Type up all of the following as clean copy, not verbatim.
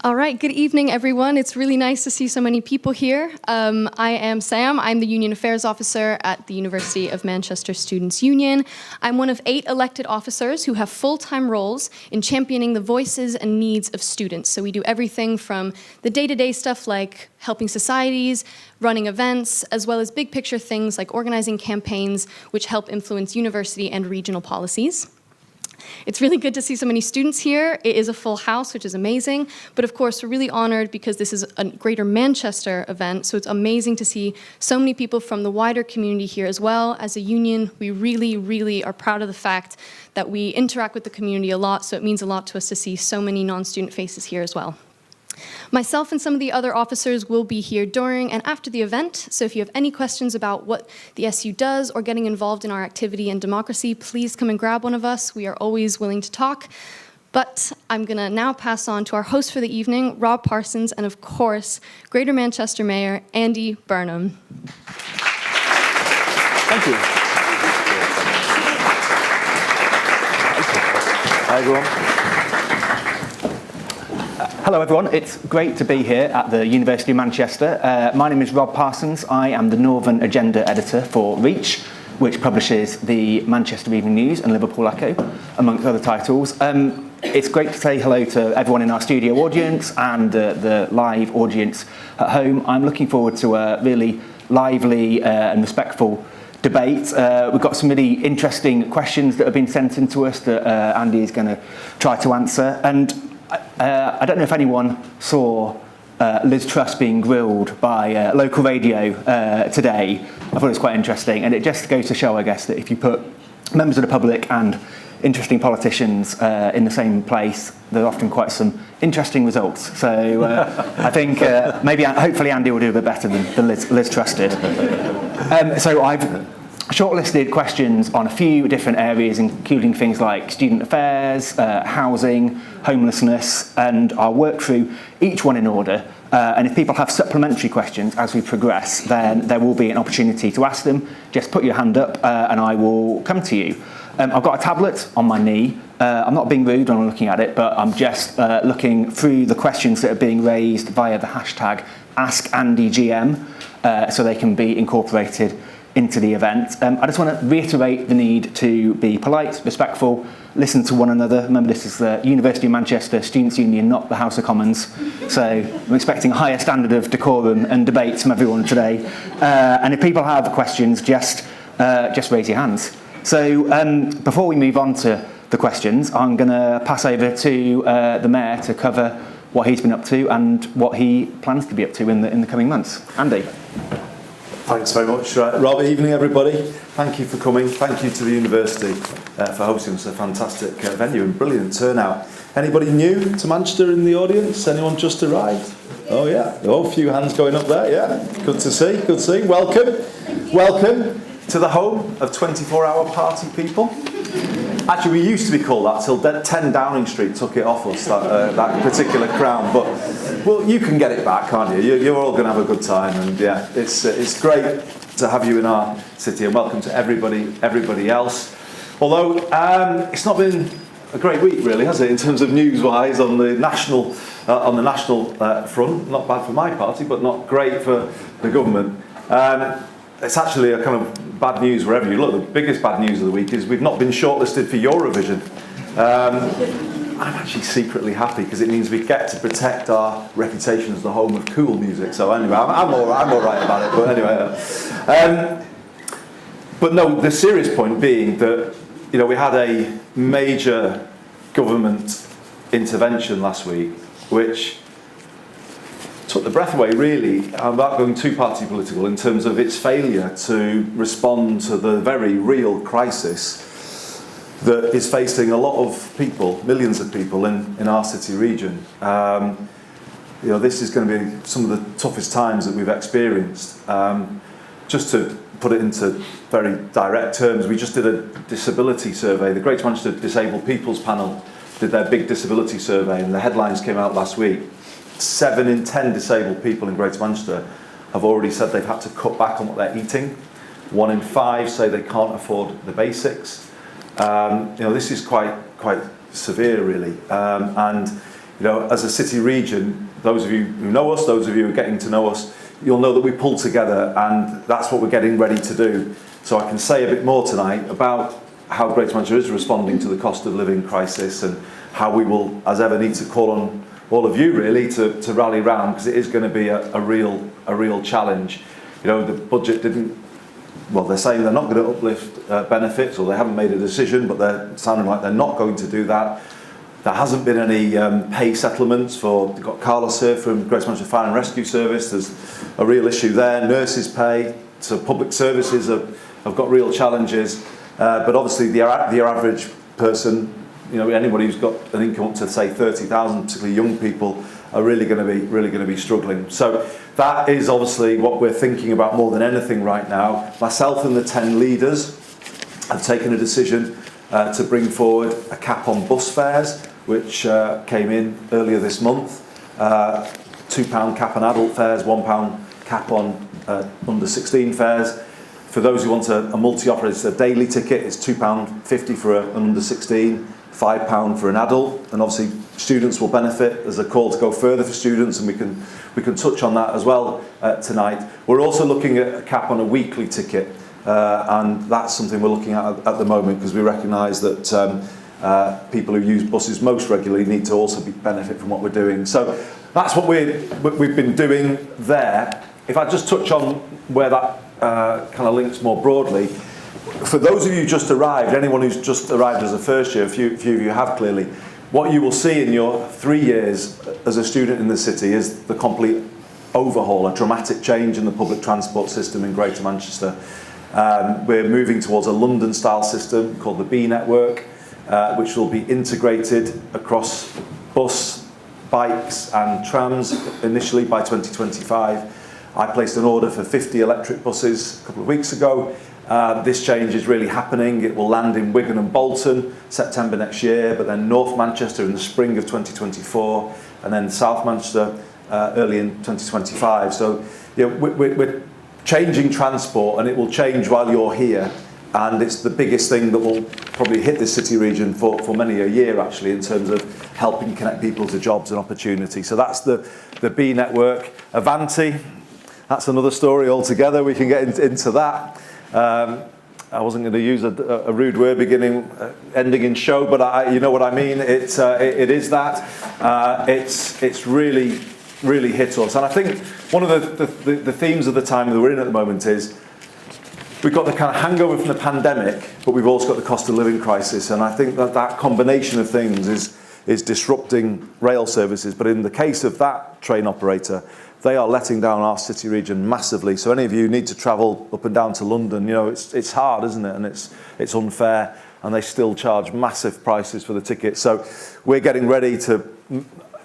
All right, good evening, everyone. It's really nice to see so many people here. I am Sam. I'm the Union Affairs Officer at the University of Manchester Students' Union. I'm one of 8 elected officers who have full-time roles in championing the voices and needs of students. So we do everything from the day-to-day stuff like helping societies, running events, as well as big picture things like organizing campaigns which help influence university and regional policies. It's really good to see so many students here. It is a full house, which is amazing. But of course, we're really honored because this is a Greater Manchester event. So it's amazing to see so many people from the wider community here as well. As a union, we really, really are proud of the fact that we interact with the community a lot. So it means a lot to us to see so many non-student faces here as well. Myself and some of the other officers will be here during and after the event, so if you have any questions about what the SU does or getting involved in our activity and democracy, please come and grab one of us. We are always willing to talk. But I'm going to now pass on to our host for the evening, Rob Parsons, and of course, Greater Manchester Mayor Andy Burnham. Thank you. Hi, everyone. Hello everyone, it's great to be here at the University of Manchester. My name is Rob Parsons. I am the Northern Agenda Editor for Reach, which publishes the Manchester Evening News and Liverpool Echo, amongst other titles. It's great to say hello to everyone in our studio audience and the live audience at home. I'm looking forward to a really lively and respectful debate. We've got some really interesting questions that have been sent in to us that Andy is going to try to answer. And I don't know if anyone saw Liz Truss being grilled by local radio today. I thought it was quite interesting, and it just goes to show, I guess, that if you put members of the public and interesting politicians in the same place, there are often quite some interesting results. So I think hopefully Andy will do a bit better than Liz Truss did. So I've shortlisted questions on a few different areas, including things like student affairs, housing, homelessness, and I'll work through each one in order. And if people have supplementary questions as we progress, then there will be an opportunity to ask them. Just put your hand up and I will come to you. I've got a tablet on my knee. I'm not being rude when I'm looking at it, but I'm just looking through the questions that are being raised via the hashtag AskAndyGM, so they can be incorporated into the event. I just want to reiterate the need to be polite, respectful, listen to one another. Remember, this is the University of Manchester Students' Union, not the House of Commons. So I'm expecting a higher standard of decorum and debate from everyone today. And if people have questions, just raise your hands. So before we move on to the questions, I'm going to pass over to the Mayor to cover what he's been up to and what he plans to be up to in the coming months. Andy. Thanks very much, Rob. Evening, everybody. Thank you for coming. Thank you to the university for hosting us. A fantastic venue and brilliant turnout. Anybody new to Manchester in the audience? Anyone just arrived? Oh, yeah. Oh, a few hands going up there. Yeah. Good to see. Good to see. Welcome. Welcome to the home of 24-hour party people. Actually, we used to be called that till 10 Downing Street took it off us, that particular crown. But well, you can get it back, can't you? You're all going to have a good time, and yeah, it's great to have you in our city, and welcome to everybody else. Although it's not been a great week, really, has it, in terms of news-wise on the national front? Not bad for my party, but not great for the government. It's actually a kind of bad news wherever you look. The biggest bad news of the week is we've not been shortlisted for Eurovision. I'm actually secretly happy because it means we get to protect our reputation as the home of cool music. So anyway, I'm all right about it. But anyway, but no, the serious point being that we had a major government intervention last week, which took the breath away, really. I'm not going too party political in terms of its failure to respond to the very real crisis that is facing a lot of people, millions of people in our city region. This is going to be some of the toughest times that we've experienced. Just to put it into very direct terms, we just did a disability survey. The Greater Manchester Disabled People's Panel did their big disability survey, and the headlines came out last week. 7 in 10 disabled people in Greater Manchester have already said they've had to cut back on what they're eating. 1 in 5 say they can't afford the basics. This is quite severe, really. And You know, as a city region, those of you who know us, those of you who are getting to know us, you'll know that we pull together, and that's what we're getting ready to do. So I can say a bit more tonight about how Greater Manchester is responding to the cost of living crisis, and how we will, as ever, need to call on all of you really to rally round, because it is going to be a real challenge. You know, the budget didn't, well, they're saying they're not going to uplift benefits, or they haven't made a decision, but they're sounding like they're not going to do that. There hasn't been any pay settlements for, we've got Carlos here from Greater Manchester Fire and Rescue Service. There's a real issue there. Nurses' pay, so public services have got real challenges. But obviously the average person, you know, anybody who's got an income up to say 30,000, particularly young people, are really going to be struggling. So that is obviously what we're thinking about more than anything right now. Myself and the 10 leaders have taken a decision to bring forward a cap on bus fares, which came in earlier this month. £2 cap on adult fares, £1 cap on under 16 fares. For those who want a multi-offer, it's a daily ticket. It's £2.50 for an under 16, £5 for an adult, and obviously students will benefit. There's a call to go further for students, and we can touch on that as well tonight. We're also looking at a cap on a weekly ticket, and that's something we're looking at the moment, because we recognise that people who use buses most regularly need to also benefit from what we're doing. So that's what we've been doing there. If I just touch on where that kind of links more broadly, for those of you who just arrived, anyone who's just arrived as a first year, a few of you have clearly, what you will see in your 3 years as a student in the city is the complete overhaul, a dramatic change in the public transport system in Greater Manchester. We're moving towards a London-style system called the B network, which will be integrated across bus, bikes and trams initially by 2025. I placed an order for 50 electric buses a couple of weeks ago. This change is really happening. It will land in Wigan and Bolton September next year, but then North Manchester in the spring of 2024, and then South Manchester early in 2025. So you know, we're changing transport, and it will change while you're here. And it's the biggest thing that will probably hit this city region for many a year, actually, in terms of helping connect people to jobs and opportunity. So that's the B network. Avanti, that's another story altogether. We can get into that. I wasn't going to use a rude word ending in show, but you know what I mean. It is that. It's really hit us. And I think one of the themes of the time that we're in at the moment is we've got the kind of hangover from the pandemic, but we've also got the cost of living crisis. And I think that combination of things is disrupting rail services. But in the case of that train operator, they are letting down our city region massively. So any of you who need to travel up and down to London, you know, it's hard, isn't it? And it's unfair, and they still charge massive prices for the ticket. So we're getting ready to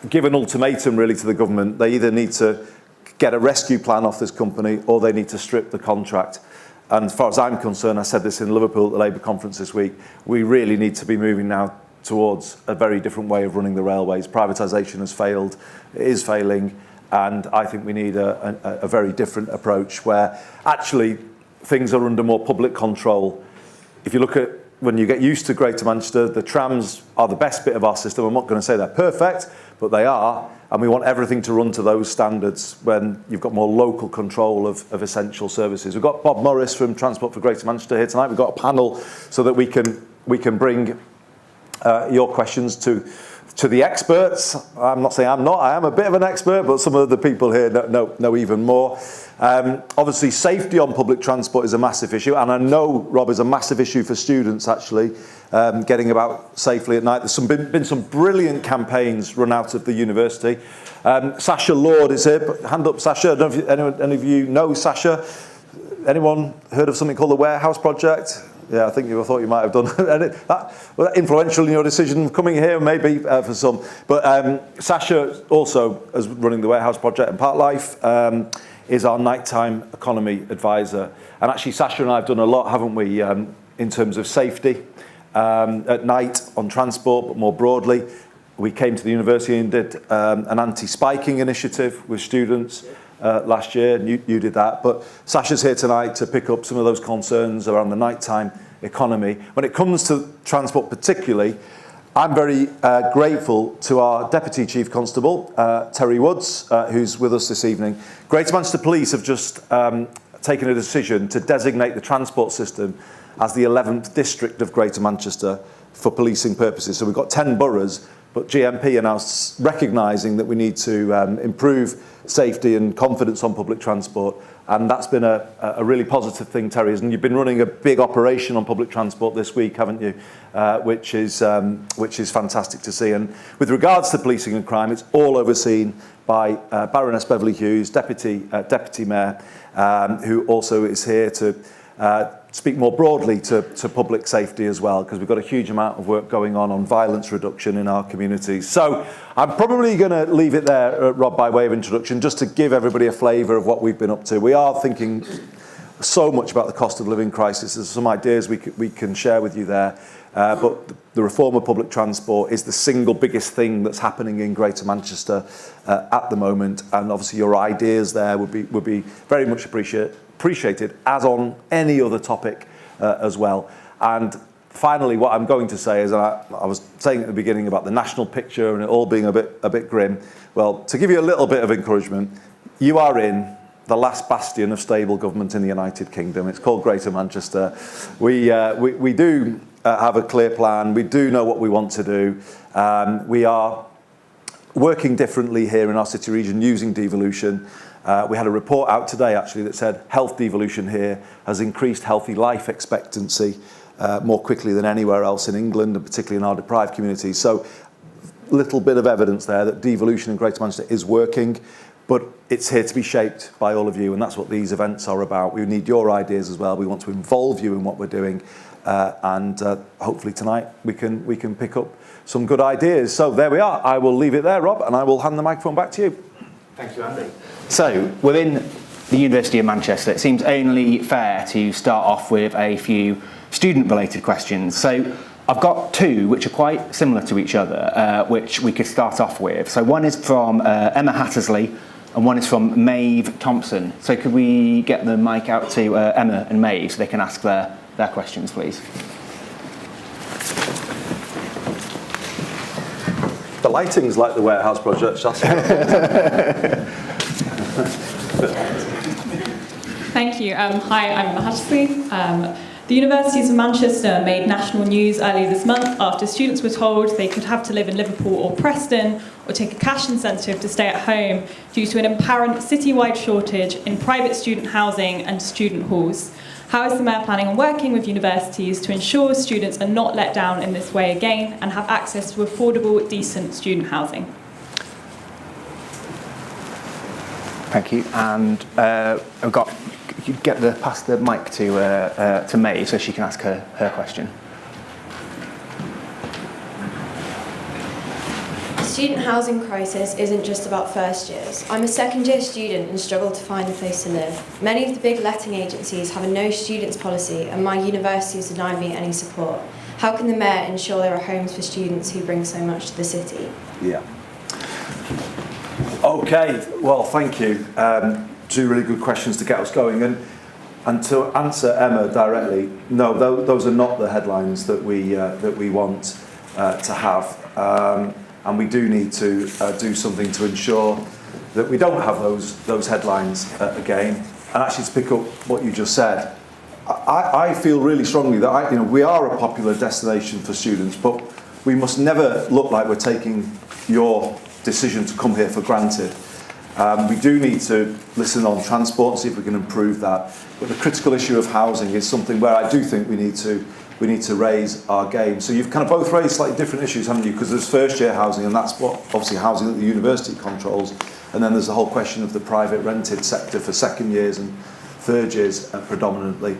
give an ultimatum really to the government. They either need to get a rescue plan off this company, or they need to strip the contract. And as far as I'm concerned, I said this in Liverpool at the Labour conference this week, we really need to be moving now towards a very different way of running the railways. Privatisation has failed, it is failing, and I think we need a very different approach where actually things are under more public control. If you look at when you get used to Greater Manchester, the trams are the best bit of our system. I'm not going to say they're perfect, but they are. And we want everything to run to those standards when you've got more local control of essential services. We've got Bob Morris from Transport for Greater Manchester here tonight. We've got a panel so that we can bring your questions to the experts. I'm not saying I'm not. I am a bit of an expert, but some of the people here know even more. Obviously, safety on public transport is a massive issue, and I know, Rob, is a massive issue for students, actually, getting about safely at night. There's been some brilliant campaigns run out of the university. Sasha Lord is here. Hand up, Sasha. I don't know if any of you know Sasha. Anyone heard of something called the Warehouse Project? Yeah, I thought you might have done. That influential in your decision of coming here, maybe for some. But Sasha also is running the Warehouse Project and Park Life. Is our nighttime economy advisor. And actually, Sasha and I have done a lot, haven't we, in terms of safety at night on transport, but more broadly. We came to the university and did an anti-spiking initiative with students last year, and you did that. But Sasha's here tonight to pick up some of those concerns around the nighttime economy. When it comes to transport particularly, I'm very grateful to our Deputy Chief Constable, Terry Woods, who's with us this evening. Greater Manchester Police have just taken a decision to designate the transport system as the 11th district of Greater Manchester for policing purposes. So we've got 10 boroughs, but GMP are now recognising that we need to improve safety and confidence on public transport, and that's been a really positive thing, Terry. And you've been running a big operation on public transport this week, haven't you? Which is fantastic to see. And with regards to policing and crime, it's all overseen by Baroness Beverly Hughes, Deputy Mayor, who also is here to speak more broadly to public safety as well, because we've got a huge amount of work going on violence reduction in our communities. So I'm probably going to leave it there, Rob, by way of introduction, just to give everybody a flavour of what we've been up to. We are thinking so much about the cost of living crisis. There's some ideas we can share with you there. But the reform of public transport is the single biggest thing that's happening in Greater Manchester at the moment, and obviously your ideas there would be very much appreciated, as on any other topic as well. And finally, what I'm going to say is, I was saying at the beginning about the national picture and it all being a bit grim. Well, to give you a little bit of encouragement, you are in the last bastion of stable government in the United Kingdom. It's called Greater Manchester. We do have a clear plan. We do know what we want to do. We are working differently here in our city region using devolution. We had a report out today actually that said health devolution here has increased healthy life expectancy more quickly than anywhere else in England, and particularly in our deprived communities. So little bit of evidence there that devolution in Greater Manchester is working, but it's here to be shaped by all of you, and that's what these events are about. We need your ideas as well. We want to involve you in what we're doing, and hopefully tonight we can pick up some good ideas. So there we are. I will leave it there, Rob, and I will hand the microphone back to you. Thank you, Andy. So within the University of Manchester, it seems only fair to start off with a few student-related questions. So I've got two which are quite similar to each other, which we could start off with. So one is from Emma Hattersley, and one is from Maeve Thompson. So could we get the mic out to Emma and Maeve so they can ask their questions, please? The lighting's like the warehouse project. Thank you. Hi, I'm Emma Hattersley. The Universities of Manchester made national news earlier this month after students were told they could have to live in Liverpool or Preston or take a cash incentive to stay at home due to an apparent city-wide shortage in private student housing and student halls. How is the Mayor planning on working with universities to ensure students are not let down in this way again and have access to affordable, decent student housing? Thank you. And I've got. You pass the mic to May so she can ask her question. The student housing crisis isn't just about first years. I'm a second year student and struggle to find a place to live. Many of the big letting agencies have a no students policy, and my university has denied me any support. How can the Mayor ensure there are homes for students who bring so much to the city? Yeah. Okay, well, thank you. Two really good questions to get us going. And to answer Emma directly, no, those are not the headlines that we want to have. And we do need to do something to ensure that we don't have those headlines again. And actually, to pick up what you just said, I feel really strongly that we are a popular destination for students, but we must never look like we're taking your decision to come here for granted. We do need to listen on transport and see if we can improve that. But the critical issue of housing is something where I do think we need to raise our game. So you've kind of both raised slightly different issues, haven't you? Because there's first year housing, and that's what obviously housing that the university controls. And then there's the whole question of the private rented sector for second years and third years predominantly.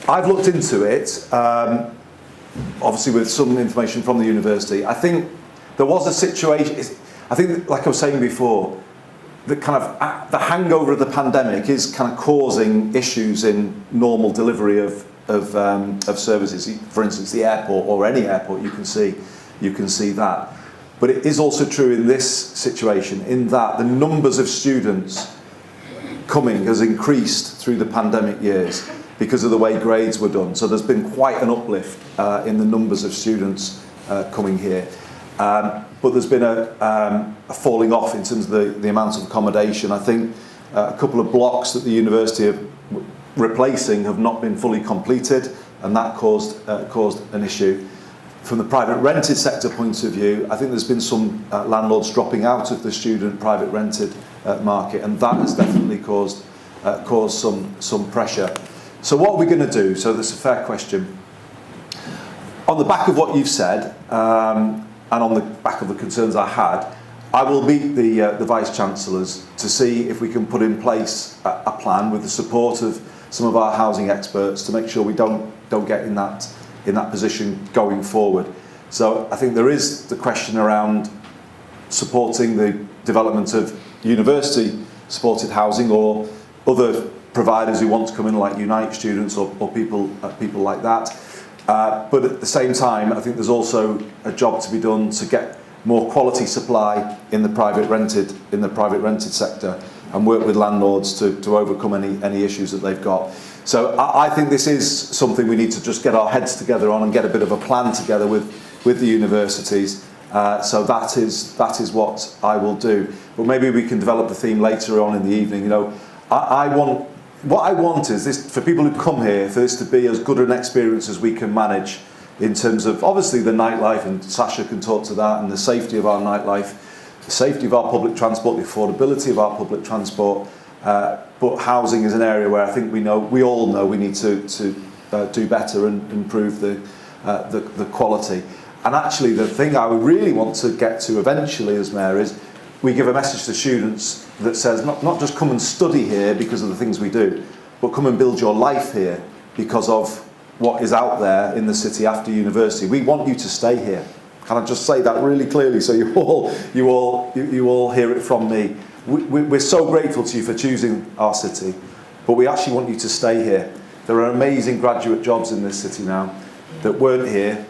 I've looked into it, obviously with some information from the university. I think there was a situation, I think, like I was saying before, the kind of the hangover of the pandemic is kind of causing issues in normal delivery of services. For instance, the airport or any airport, you can see that. But it is also true in this situation, in that the numbers of students coming has increased through the pandemic years because of the way grades were done. So there's been quite an uplift in the numbers of students coming here. But there's been a falling off in terms of the amount of accommodation. I think a couple of blocks that the university are replacing have not been fully completed, and that caused an issue. From the private rented sector point of view, I think there's been some landlords dropping out of the student private rented market, and that has definitely caused some pressure. So what are we going to do? So that's a fair question. On the back of what you've said, and on the back of the concerns I had, I will meet the Vice-Chancellors to see if we can put in place a plan with the support of some of our housing experts to make sure we don't get in that position going forward. So I think there is the question around supporting the development of university-supported housing or other providers who want to come in, like Unite students or people like that. But at the same time, I think there's also a job to be done to get more quality supply in the private rented sector, and work with landlords to overcome any issues that they've got. So I think this is something we need to just get our heads together on and get a bit of a plan together with the universities. So that is what I will do. But maybe we can develop the theme later on in the evening. You know, what I want is this, for people who come here, for this to be as good an experience as we can manage in terms of obviously the nightlife, and Sasha can talk to that, and the safety of our nightlife, the safety of our public transport, the affordability of our public transport. But housing is an area where I think we all know we need to do better and improve the quality. And actually, the thing I would really want to get to eventually as mayor is we give a message to students that says not just come and study here because of the things we do, but come and build your life here because of what is out there in the city after university. We want you to stay here. Can I just say that really clearly so you all hear it from me? We're so grateful to you for choosing our city, but we actually want you to stay here. There are amazing graduate jobs in this city now that weren't here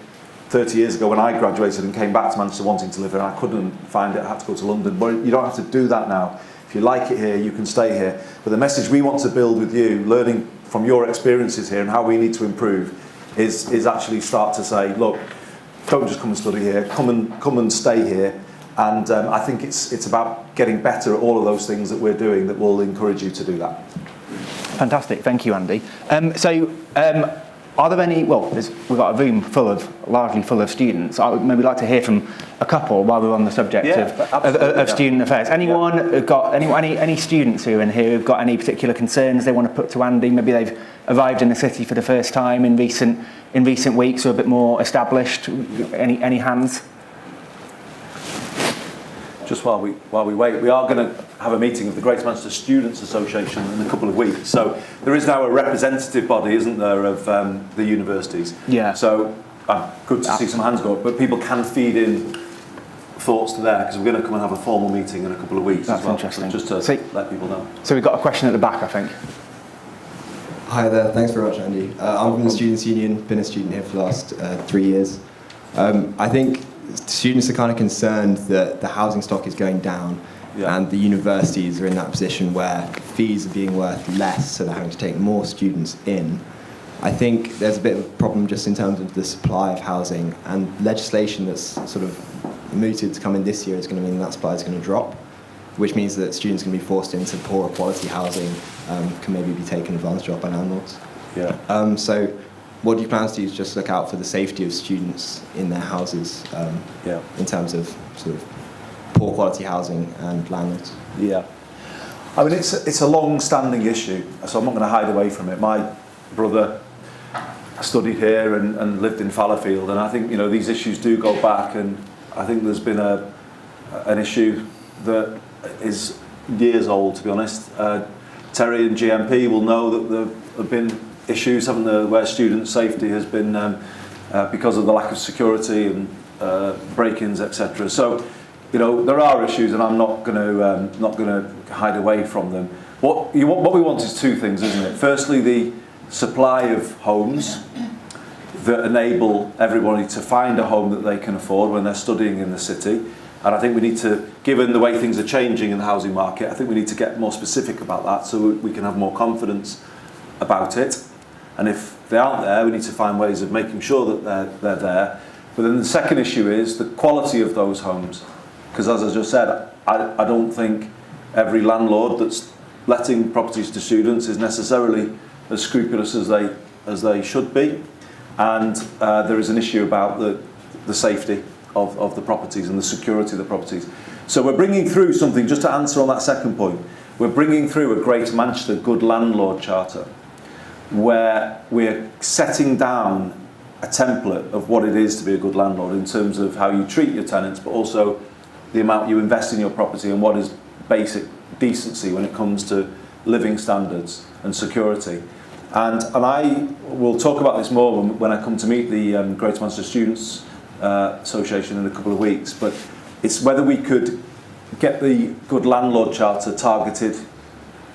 30 years ago when I graduated and came back to Manchester wanting to live here, and I couldn't find it, I had to go to London. But you don't have to do that now. If you like it here, you can stay here. But the message we want to build with you, learning from your experiences here and how we need to improve, is actually start to say, look, don't just come and study here, come and stay here. And I think it's about getting better at all of those things that we're doing that will encourage you to do that. Fantastic, thank you, Andy. Are there any, well, we've got a room largely full of students. I would maybe like to hear from a couple while we're on the subject of student affairs. Anyone got any students who are in here who've got any particular concerns they want to put to Andy? Maybe they've arrived in the city for the first time in recent weeks or a bit more established. Any hands? Just while we wait, we are going to have a meeting of the Greater Manchester Students Association in a couple of weeks. So there is now a representative body, isn't there, of the universities? Yeah. So good to see some hands go up, but people can feed in thoughts to there because we're going to come and have a formal meeting in a couple of weeks. That's as well. interesting. So just to let people know. So we've got a question at the back, I think. Hi there, thanks very much, Andy. I'm from the Students' Union, been a student here for the last 3 years. I think students are kind of concerned that the housing stock is going down and the universities are in that position where fees are being worth less, so they're having to take more students in. I think there's a bit of a problem just in terms of the supply of housing, and legislation that's sort of mooted to come in this year is going to mean that supply is going to drop, which means that students can be forced into poorer quality housing, can maybe be taken advantage of by landlords. Yeah. So what do you plan to do is just look out for the safety of students in their houses in terms of sort of poor quality housing and landlords? Yeah. I mean, it's a long-standing issue, so I'm not going to hide away from it. My brother studied here and lived in Fallowfield, and I think, you know, these issues do go back, and I think there's been an issue that is years old, to be honest. Terry and GMP will know that there have been issues, haven't there, where student safety has been because of the lack of security and break-ins, etc. So, you know, there are issues, and I'm not going to hide away from them. What we want is two things, isn't it? Firstly, the supply of homes that enable everybody to find a home that they can afford when they're studying in the city. And I think we need to, given the way things are changing in the housing market, I think we need to get more specific about that so we can have more confidence about it. And if they aren't there, we need to find ways of making sure that they're there. But then the second issue is the quality of those homes. Because as I just said, I don't think every landlord that's letting properties to students is necessarily as scrupulous as they should be. And there is an issue about the safety of the properties and the security of the properties. So we're bringing through something, just to answer on that second point, we're bringing through a Greater Manchester Good Landlord Charter, where we're setting down a template of what it is to be a good landlord in terms of how you treat your tenants, but also the amount you invest in your property and what is basic decency when it comes to living standards and security. And I will talk about this more when I come to meet the Greater Manchester Students Association in a couple of weeks, but it's whether we could get the Good Landlord Charter targeted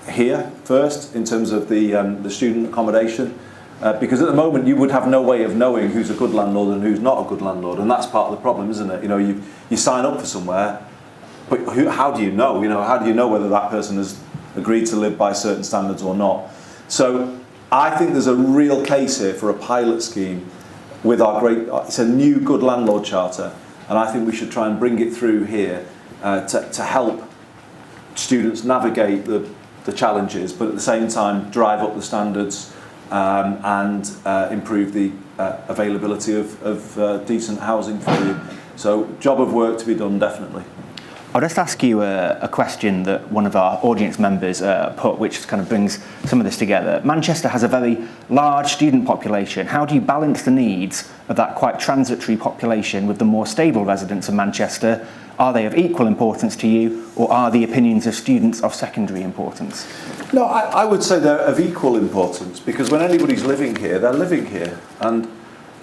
here first in terms of the student accommodation, because at the moment you would have no way of knowing who's a good landlord and who's not a good landlord, and that's part of the problem, isn't it? You know, you sign up for somewhere, but how do you know? You know, how do you know whether that person has agreed to live by certain standards or not? So I think there's a real case here for a pilot scheme with it's a new Good Landlord Charter, and I think we should try and bring it through here to help students navigate the challenges, but at the same time drive up the standards and improve the availability of decent housing for you. So job of work to be done, definitely. I'll just ask you a question that one of our audience members put, which kind of brings some of this together. Manchester has a very large student population. How do you balance the needs of that quite transitory population with the more stable residents of Manchester? Are they of equal importance to you, or are the opinions of students of secondary importance? No, I would say they're of equal importance, because when anybody's living here, they're living here. And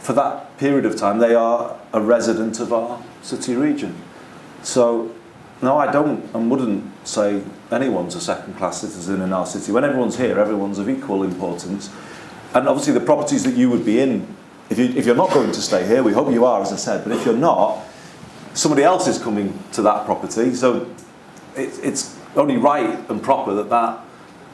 for that period of time, they are a resident of our city region. So no, I don't and wouldn't say anyone's a second-class citizen in our city. When everyone's here, everyone's of equal importance. And obviously the properties that you would be in, if you're not going to stay here, we hope you are, as I said, but if you're not, somebody else is coming to that property. So it's only right and proper that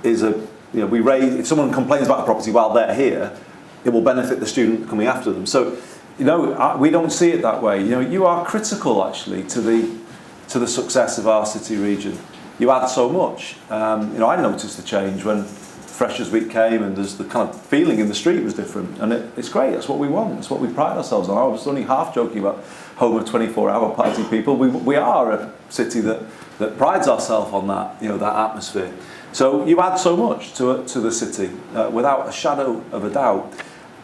is if someone complains about a property while they're here, it will benefit the student coming after them. So, we don't see it that way. You are critical, actually, to the success of our city region. You add so much. I noticed the change when Freshers Week came, and there's the kind of feeling in the street was different, and it's great. That's what we want. It's what we pride ourselves on. I was only half joking about home of 24-hour party people. We are a city that prides ourselves on that, that atmosphere. So you add so much to the city without a shadow of a doubt.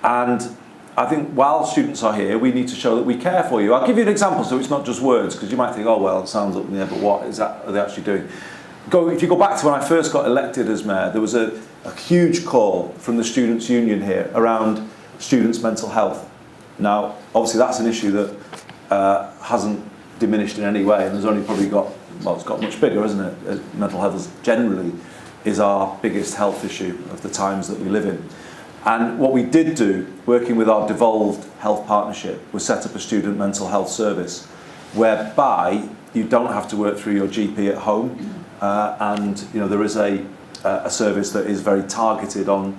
And I think while students are here, we need to show that we care for you. I'll give you an example, so it's not just words, because you might think, oh, well, it sounds up in the air, but what are they actually doing? If you go back to when I first got elected as mayor, there was a huge call from the Students' Union here around students' mental health. Now, obviously, that's an issue that hasn't diminished in any way, and there's only probably it's got much bigger, isn't it? Mental health generally is our biggest health issue of the times that we live in. And what we did do, working with our devolved health partnership, was set up a student mental health service, whereby you don't have to work through your GP at home, and there is a service that is very targeted on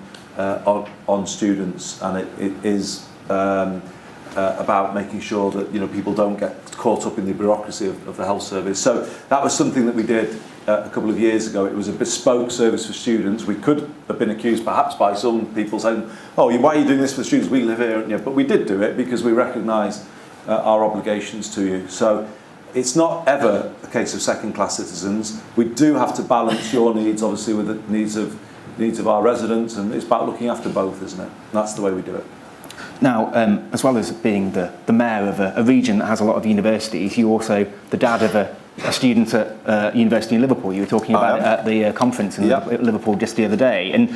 students, and it is about making sure that people don't get caught up in the bureaucracy of the health service. So that was something that we did a couple of years ago. It was a bespoke service for students. We could have been accused perhaps by some people saying, oh, why are you doing this for students? We live here. But we did do it because we recognise our obligations to you. So it's not ever a case of second-class citizens. We do have to balance your needs, obviously, with the needs of our residents, and it's about looking after both, isn't it? And that's the way we do it. Now, as well as being the mayor of a region that has a lot of universities, you're also the dad of a student at University in Liverpool. You were talking about it at the conference in Liverpool just the other day. And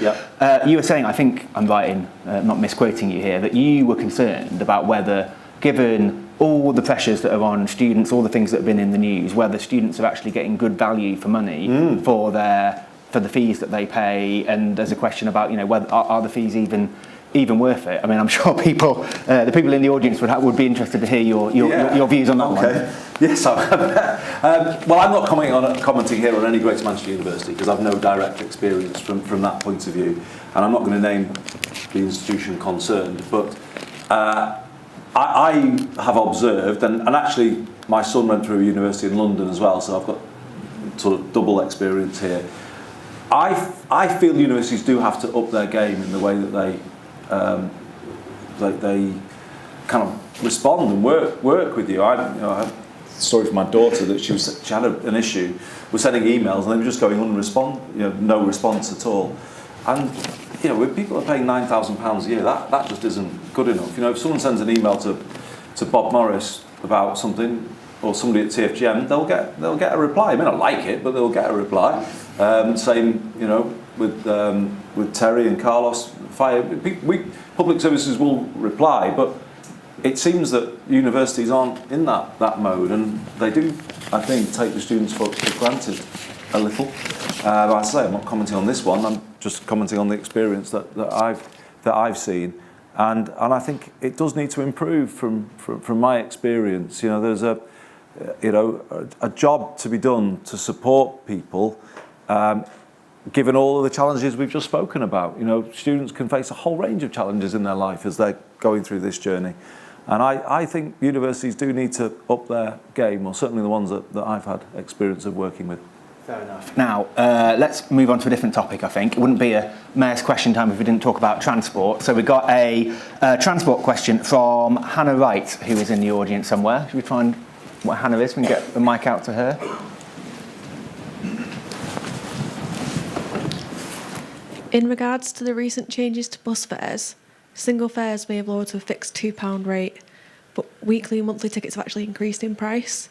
you were saying, I think I'm right in not misquoting you here, that you were concerned about whether, given all the pressures that are on students, all the things that have been in the news, whether students are actually getting good value for money for the fees that they pay. And there's a question about, whether are the fees even worth it? I mean, I'm sure the people in the audience would be interested to hear your views on that one. Yes, well, I'm not commenting here on any Greater Manchester University because I've no direct experience from that point of view, and I'm not going to name the institution concerned. But I have observed, and actually my son went through a university in London as well, so I've got sort of double experience here. I feel universities do have to up their game in the way that they kind of respond and work with you. I had a story from my daughter that she had an issue with sending emails and they were just going no response at all. And when people are paying £9,000 a year, that just isn't good enough. If someone sends an email to Bob Morris about something, or somebody at TFGM, they'll get a reply. I may not like it, but they'll get a reply. Same, with Terry and Carlos. Public services will reply, but it seems that universities aren't in that mode, and they do, I think, take the students for granted a little. I say I'm not commenting on this one. I'm just commenting on the experience that I've seen, and I think it does need to improve from my experience. There's a job to be done to support people, given all of the challenges we've just spoken about. Students can face a whole range of challenges in their life as they're going through this journey. And I think universities do need to up their game, or certainly the ones that I've had experience of working with. Fair enough. Now, let's move on to a different topic, I think. It wouldn't be a Mayor's Question Time if we didn't talk about transport. So we've got a transport question from Hannah Wright, who is in the audience somewhere. Should we try and what Hannah is? We can get the mic out to her. In regards to the recent changes to bus fares, single fares may have lowered to a fixed £2 rate, but weekly and monthly tickets have actually increased in price.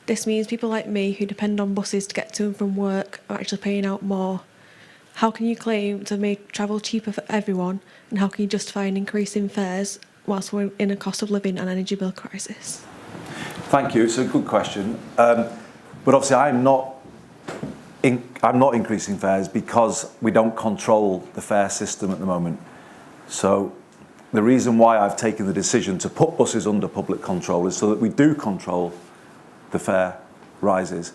This means people like me who depend on buses to get to and from work are actually paying out more. How can you claim to make travel cheaper for everyone, and how can you justify an increase in fares whilst we're in a cost of living and energy bill crisis? Thank you. It's a good question, but obviously I'm not increasing fares because we don't control the fare system at the moment. So the reason why I've taken the decision to put buses under public control is so that we do control the fare rises.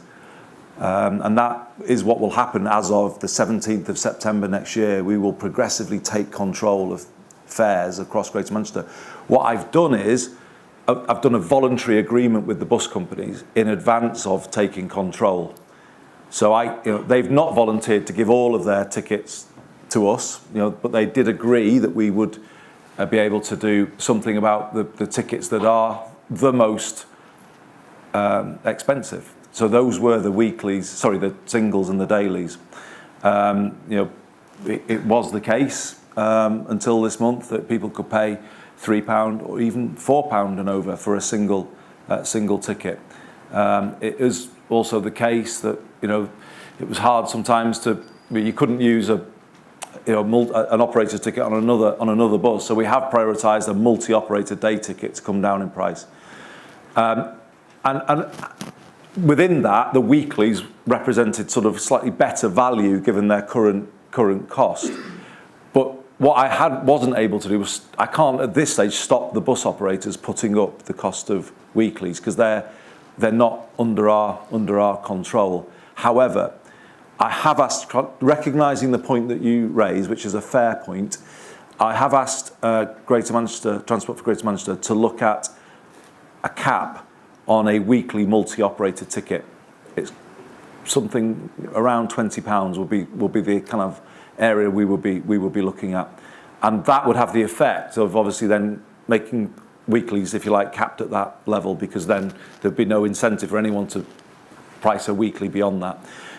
And that is what will happen as of the 17th of September next year. We will progressively take control of fares across Greater Manchester. What I've done is I've done a voluntary agreement with the bus companies in advance of taking control. So they've not volunteered to give all of their tickets to us, but they did agree that we would be able to do something about the tickets that are the most expensive. So those were the weeklies, the singles and the dailies. It was the case until this month that people could pay £3 or even £4 and over for a single ticket. It is also the case that it was hard sometimes you couldn't use an operator's ticket on another bus. So we have prioritised a multi-operator day ticket to come down in price. And within that, the weeklies represented sort of slightly better value given their current cost. But what I wasn't able to do was, I can't at this stage stop the bus operators putting up the cost of weeklies because they're not under our control. However, I have asked, recognising the point that you raised, which is a fair point, I have asked Greater Manchester, Transport for Greater Manchester, to look at a cap on a weekly multi-operator ticket. It's something around £20 will be the kind of area we would be looking at, and that would have the effect of obviously then making weeklies, if you like, capped at that level, because then there'd be no incentive for anyone to price a weekly beyond that.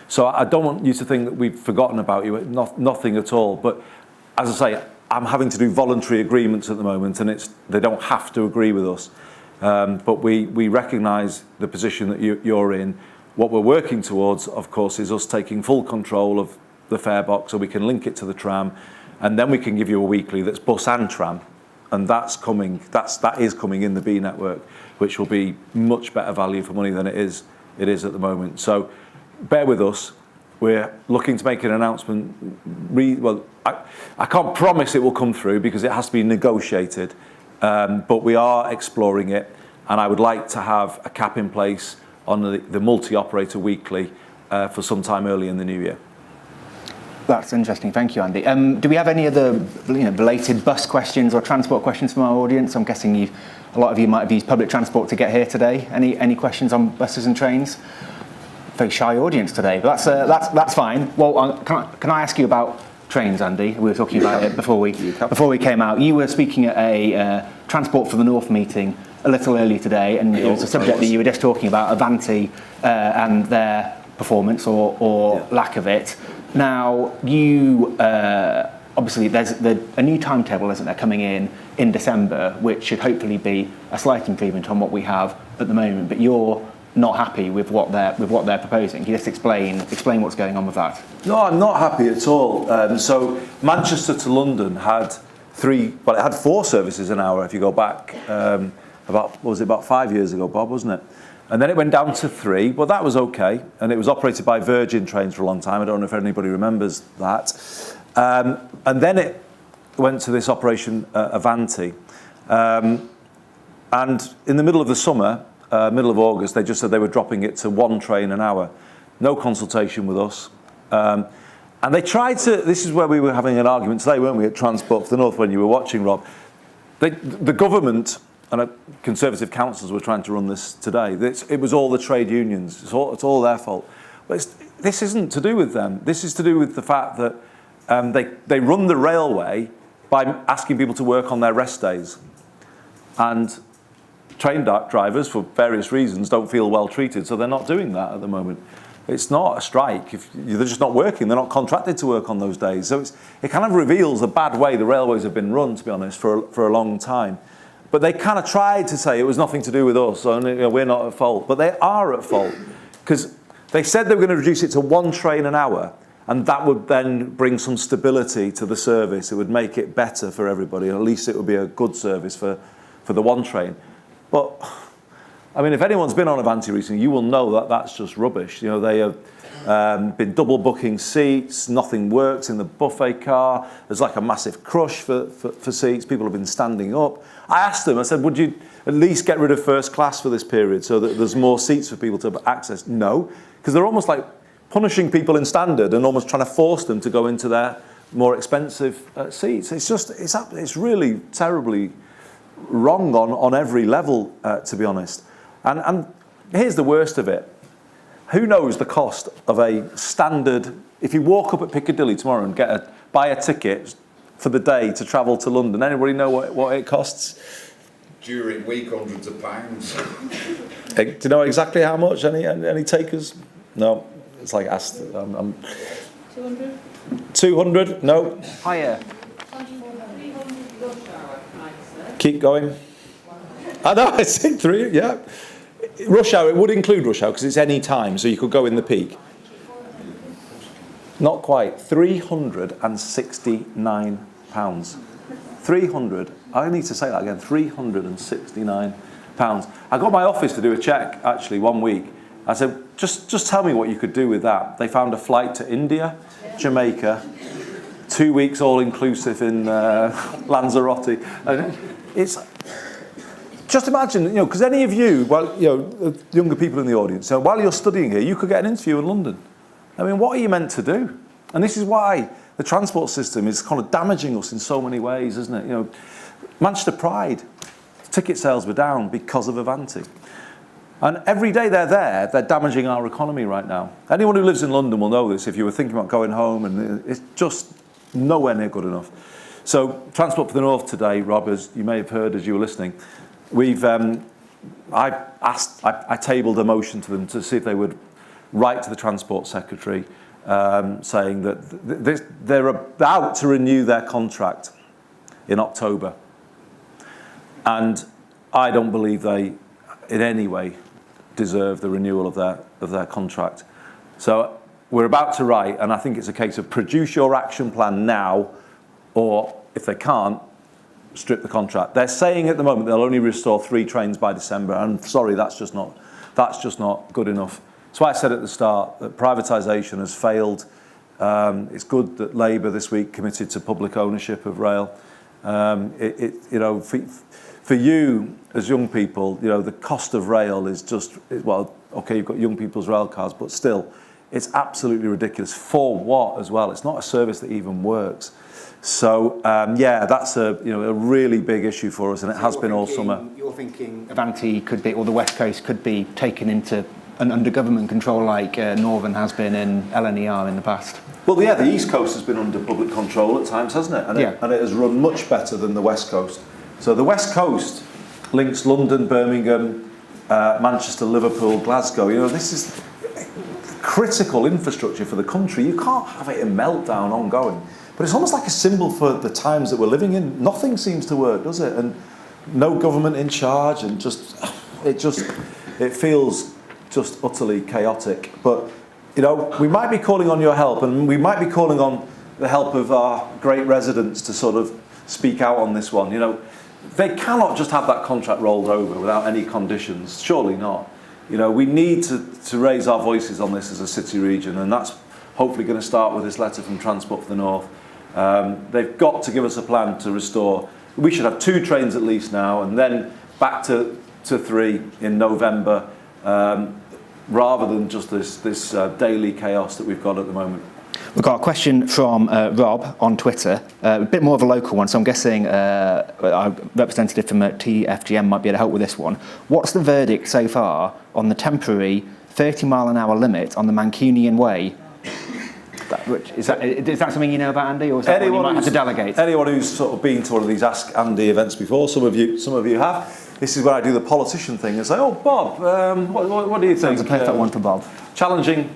So I don't want you to think that we've forgotten about you, nothing at all. But as I say, I'm having to do voluntary agreements at the moment, and they don't have to agree with us. But we recognise the position that you're in. What we're working towards, of course, is us taking full control of the fare box so we can link it to the tram, and then we can give you a weekly that's bus and tram. And that is coming in the B network, which will be much better value for money than it is at the moment. So bear with us. We're looking to make an announcement. I can't promise it will come through because it has to be negotiated, but we are exploring it, and I would like to have a cap in place on the multi-operator weekly for some time early in the new year. That's interesting. Thank you, Andy. Do we have any other belated bus questions or transport questions from our audience? I'm guessing you've A lot of you might have used public transport to get here today. Any questions on buses and trains? Very shy audience today, but that's fine. Well, can I ask you about trains, Andy? We were talking about it before we came out. You were speaking at a Transport for the North meeting a little earlier today, and it was a subject that you were just talking about, Avanti and their performance or lack of it. Now, you obviously there's a new timetable, isn't there, coming in December, which should hopefully be a slight improvement on what we have at the moment. But you're not happy with what they're proposing. Can you just explain what's going on with that? No, I'm not happy at all. So Manchester to London had it had 4 services an hour if you go back about 5 years ago, Bob, wasn't it? And then it went down to 3. Well, that was okay, and it was operated by Virgin Trains for a long time. I don't know if anybody remembers that. And then it went to this operation Avanti. And in the middle of the summer, middle of August, they just said they were dropping it to 1 train an hour. No consultation with us. And they tried to, this is where we were having an argument today, weren't we, at Transport for the North when you were watching, Rob. The government and Conservative councils were trying to run this today. It was all the trade unions. It's all their fault. But this isn't to do with them. This is to do with the fact that they run the railway by asking people to work on their rest days. And train drivers, for various reasons, don't feel well treated, so they're not doing that at the moment. It's not a strike. They're just not working. They're not contracted to work on those days. So it kind of reveals the bad way the railways have been run, to be honest, for a long time. But they kind of tried to say it was nothing to do with us, so we're not at fault. But they are at fault, because they said they were going to reduce it to 1 train an hour, and that would then bring some stability to the service. It would make it better for everybody, and at least it would be a good service for the 1 train. But, I mean, if anyone's been on Avanti recently, you will know that that's just rubbish. You know, they have been double booking seats, nothing works in the buffet car, there's like a massive crush for seats, people have been standing up. I asked them, I said, would you at least get rid of first class for this period so that there's more seats for people to access? No, because they're almost like punishing people in standard and almost trying to force them to go into their more expensive seats. It's really terribly wrong on every level, to be honest. And here's the worst of it. Who knows the cost of a standard, if you walk up at Piccadilly tomorrow and buy a ticket for the day to travel to London, anybody know what it costs? During week, hundreds of pounds. Do you know exactly how much? Any takers? No. It's like asked. 200? 200? No. Higher. Keep going. I know, I think 3, yeah. Rush hour, it would include rush hour because it's any time, so you could go in the peak. Not quite. £369. 300. I need to say that again. £369. I got my office to do a check, actually, 1 week. I said, just tell me what you could do with that. They found a flight to India, Jamaica, 2 weeks all-inclusive in Lanzarote. It's... Just imagine, because any of you, younger people in the audience, while you're studying here, you could get an interview in London. I mean, what are you meant to do? And this is why the transport system is kind of damaging us in so many ways, isn't it? Manchester Pride, ticket sales were down because of Avanti. And every day they're damaging our economy right now. Anyone who lives in London will know this if you were thinking about going home, and it's just nowhere near good enough. So, Transport for the North today, Rob, as you may have heard as you were listening, I tabled a motion to them to see if they would write to the Transport Secretary saying that they're about to renew their contract in October. And I don't believe they in any way deserve the renewal of their contract. So we're about to write, and I think it's a case of produce your action plan now, or if they can't, strip the contract. They're saying at the moment they'll only restore 3 trains by December. I'm sorry, that's just not good enough. That's why I said at the start that privatisation has failed. It's good that Labour this week committed to public ownership of rail. For you as young people, the cost of rail is just, well, okay, you've got young people's rail cards, but still, it's absolutely ridiculous. For what as well? It's not a service that even works. So, that's a really big issue for us, and it has been all summer. You're you're thinking Avanti could be, or the West Coast could be taken into and under government control like Northern has been in LNER in the past? Well, yeah, the East Coast has been under public control at times, hasn't it? And it has run much better than the West Coast. So the West Coast links London, Birmingham, Manchester, Liverpool, Glasgow. You know, this is critical infrastructure for the country. You can't have it in meltdown ongoing. But it's almost like a symbol for the times that we're living in. Nothing seems to work, does it? And no government in charge, and it feels just utterly chaotic. But, you know, we might be calling on your help, and we might be calling on the help of our great residents to sort of speak out on this one. You know, they cannot just have that contract rolled over without any conditions. Surely not. You know, we need to raise our voices on this as a city region, and that's hopefully going to start with this letter from Transport for the North. They've got to give us a plan to restore. We should have 2 trains at least now, and then back to 3 in November, rather than just this daily chaos that we've got at the moment. We've got a question from Rob on Twitter, a bit more of a local one, so I'm guessing our representative from TFGM might be able to help with this one. What's the verdict so far on the temporary 30-mile-an-hour limit on the Mancunian Way? Is that something you know about, Andy, or is that one you might have to delegate? Anyone who's sort of been to one of these Ask Andy events before, some of you have. This is where I do the politician thing and say, "Oh, Bob, what do you think?" Sounds a perfect one for Bob. Challenging,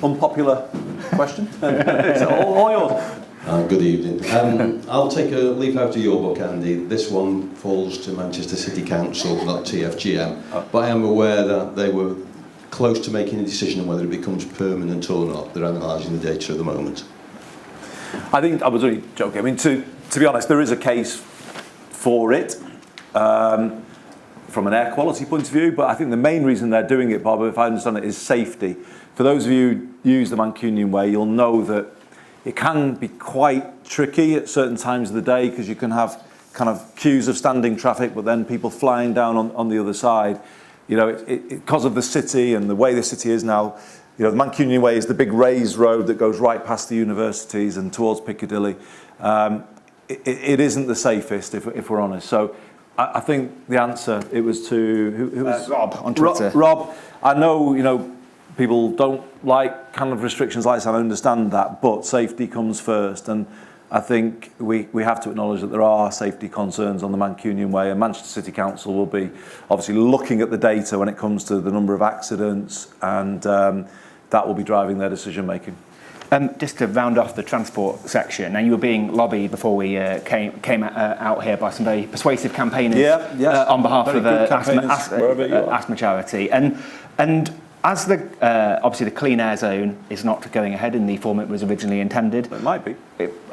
unpopular question. It's all yours. Good evening. I'll take a leaf out of your book, Andy. This one falls to Manchester City Council, not TFGM. But I am aware that they were close to making a decision on whether it becomes permanent or not. They're analysing the data at the moment. I think I was only joking. I mean, to be honest, there is a case for it from an air quality point of view, but I think the main reason they're doing it, Bob, if I understand it, is safety. For those of you who use the Mancunian Way, you'll know that it can be quite tricky at certain times of the day because you can have kind of queues of standing traffic, but then people flying down on the other side. You know, because of the city and the way the city is now, you know, the Mancunian Way is the big raised road that goes right past the universities and towards Piccadilly. It isn't the safest, if we're honest. So I think the answer, it was to... Who was Rob on Twitter. Rob, I know, you know, people don't like kind of restrictions like this, and I understand that, but safety comes first. And I think we have to acknowledge that there are safety concerns on the Mancunian Way, and Manchester City Council will be obviously looking at the data when it comes to the number of accidents, and that will be driving their decision making. Just to round off the transport section, now you were being lobbied before we came out here by some very persuasive campaigners on behalf of asthma charity, and as the obviously the clean air zone is not going ahead in the form it was originally intended. It might be.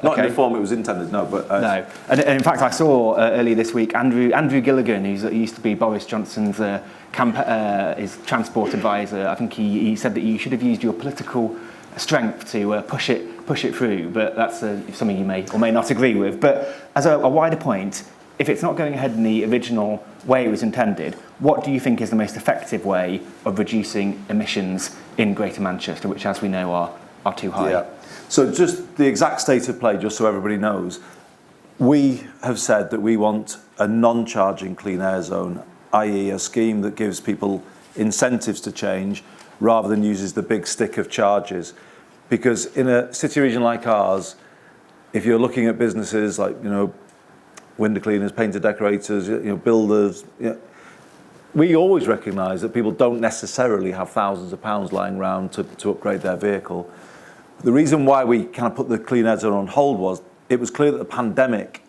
Not in the form it was intended, no. But no. And in fact, I saw earlier this week Andrew Gilligan, who used to be Boris Johnson's his transport advisor. I think he said that you should have used your political strength to push it through. But that's something you may or may not agree with. But as a wider point, if it's not going ahead in the original way it was intended, what do you think is the most effective way of reducing emissions in Greater Manchester, which, as we know, are too high? Yeah. So just the exact state of play, just so everybody knows, we have said that we want a non-charging clean air zone, i.e. a scheme that gives people incentives to change rather than uses the big stick of charges. Because in a city region like ours, if you're looking at businesses like, you know, window cleaners, painter decorators, you know, builders, you know, we always recognise that people don't necessarily have thousands of pounds lying around to upgrade their vehicle. The reason why we kind of put the clean air zone on hold was it was clear that the pandemic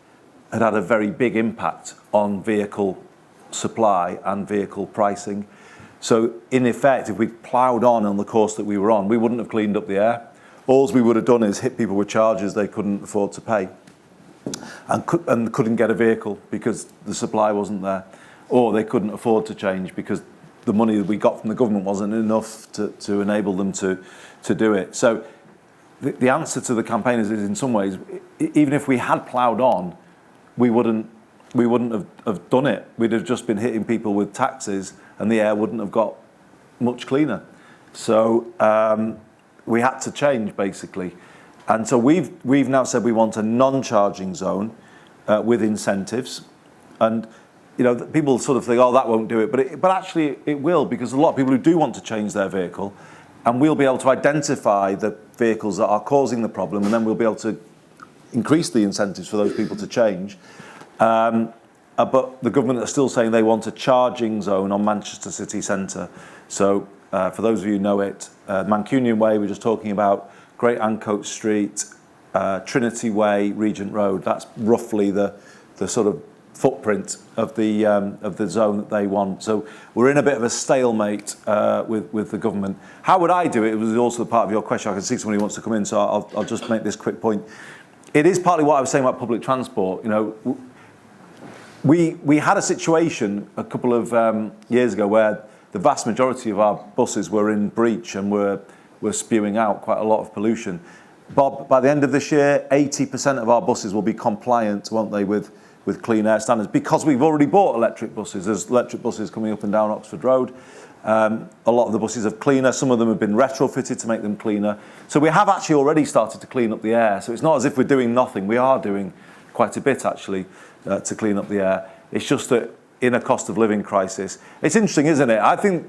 had had a very big impact on vehicle supply and vehicle pricing. So in effect, if we'd ploughed on the course that we were on, we wouldn't have cleaned up the air. All we would have done is hit people with charges they couldn't afford to pay. And couldn't get a vehicle because the supply wasn't there, or they couldn't afford to change because the money that we got from the government wasn't enough to enable them to do it. So the answer to the campaigners is, in some ways, even if we had ploughed on, we wouldn't have done it. We'd have just been hitting people with taxes, and the air wouldn't have got much cleaner. So we had to change, basically. And so we've now said we want a non-charging zone with incentives. And people sort of think, oh, that won't do it, but actually it will, because a lot of people who do want to change their vehicle, and we'll be able to identify the vehicles that are causing the problem, and then we'll be able to increase the incentives for those people to change. But the government are still saying they want a charging zone on Manchester city centre. So for those of you who know it, Mancunian Way, we're just talking about, Great Ancoats Street, Trinity Way, Regent Road. That's roughly the sort of footprint of the zone that they want. So we're in a bit of a stalemate with the government. How would I do it? It was also part of your question. I can see somebody who wants to come in, so I'll just make this quick point. It is partly what I was saying about public transport. We had a situation a couple of years ago where the vast majority of our buses were in breach and were spewing out quite a lot of pollution. Bob, by the end of this year, 80% of our buses will be compliant, won't they, with clean air standards, because we've already bought electric buses. There's electric buses coming up and down Oxford Road. A lot of the buses are cleaner. Some of them have been retrofitted to make them cleaner. So we have actually already started to clean up the air. So it's not as if we're doing nothing. We are doing quite a bit, actually, to clean up the air. It's just that in a cost of living crisis. It's interesting, isn't it? I think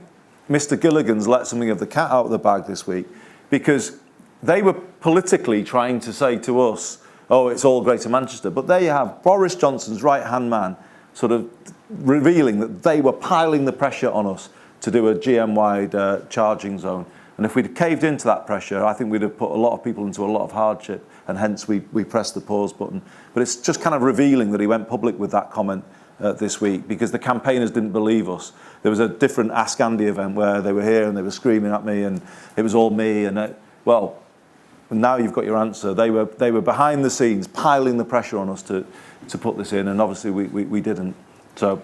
Mr. Gilligan's let something of the cat out of the bag this week, because they were politically trying to say to us, oh, it's all Greater Manchester. But there you have Boris Johnson's right-hand man sort of revealing that they were piling the pressure on us to do a GM-wide charging zone. And if we'd caved into that pressure, I think we'd have put a lot of people into a lot of hardship, and hence we pressed the pause button. But it's just kind of revealing that he went public with that comment this week, because the campaigners didn't believe us. There was a different Ask Andy event where they were here and they were screaming at me, and it was all me. And well, now you've got your answer. They were behind the scenes piling the pressure on us to put this in, and obviously we didn't. So,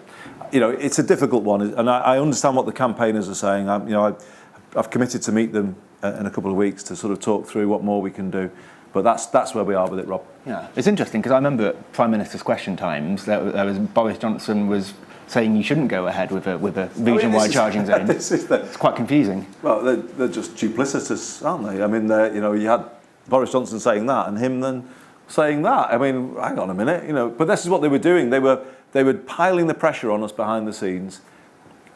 it's a difficult one, and I understand what the campaigners are saying. I've committed to meet them in a couple of weeks to sort of talk through what more we can do. But that's where we are with it, Rob. Yeah, it's interesting, because I remember at Prime Minister's Question Times, there was Boris Johnson was saying you shouldn't go ahead with a region-wide charging zone. It's quite confusing. Well, they're just duplicitous, aren't they? I mean, you had Boris Johnson saying that, and him then saying that. I mean, hang on a minute, But this is what they were doing. They were piling the pressure on us behind the scenes.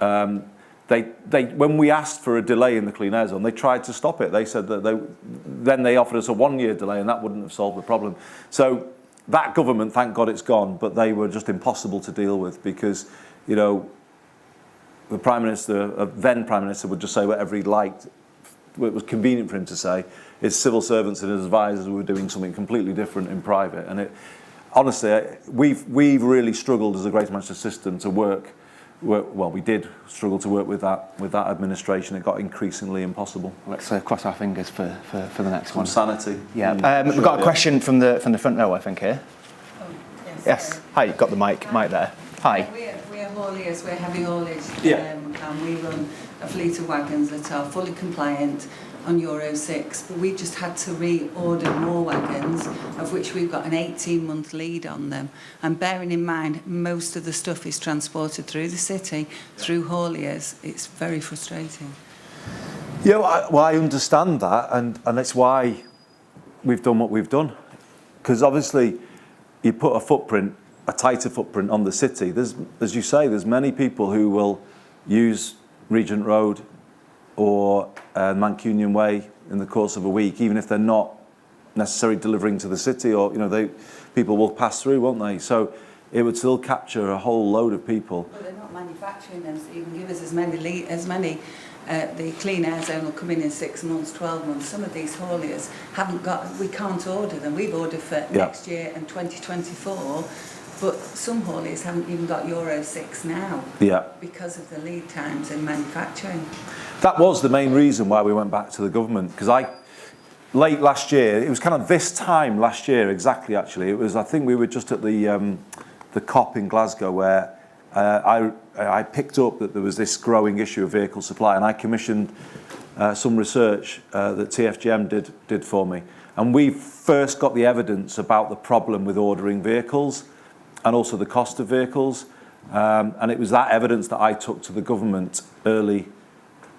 When we asked for a delay in the clean air zone, they tried to stop it. They said that they offered us a 1-year delay, and that wouldn't have solved the problem. So that government, thank God it's gone, but they were just impossible to deal with, because, the Prime Minister, then Prime Minister, would just say whatever he liked, what was convenient for him to say. His civil servants and his advisors were doing something completely different in private. And honestly, we've really struggled as a Greater Manchester system to work. Well, we did struggle to work with that administration. It got increasingly impossible. Let's cross our fingers for the next one. Sanity. Yeah. We've got a question from the front row, I think, here. Oh, Yes. Hi, you've got the mic there. Hi. We're hauliers, we're heavy haulage. Yeah. And we run a fleet of wagons that are fully compliant on Euro 6, but we just had to reorder more wagons, of which we've got an 18-month lead on them. And bearing in mind, most of the stuff is transported through the city, through hauliers. It's very frustrating. Yeah, I understand that, and it's why we've done what we've done. Because obviously, you put a tighter footprint on the city. There's, as you say, there's many people who will use Regent Road or Mancunian Way in the course of a week, even if they're not necessarily delivering to the city, or people will pass through, won't they? So it would still capture a whole load of people. But they're not manufacturing them, so you can give us as many. The clean air zone will come in 6 months, 12 months. Some of these hauliers we can't order them. We've ordered for next year and 2024. But some hauliers haven't even got Euro 6 now because of the lead times in manufacturing. That was the main reason why we went back to the government, because late last year, it was kind of this time last year exactly, actually. It was, I think we were just at the COP in Glasgow, where I picked up that there was this growing issue of vehicle supply, and I commissioned some research that TFGM did for me. And we first got the evidence about the problem with ordering vehicles, and also the cost of vehicles. And it was that evidence that I took to the government early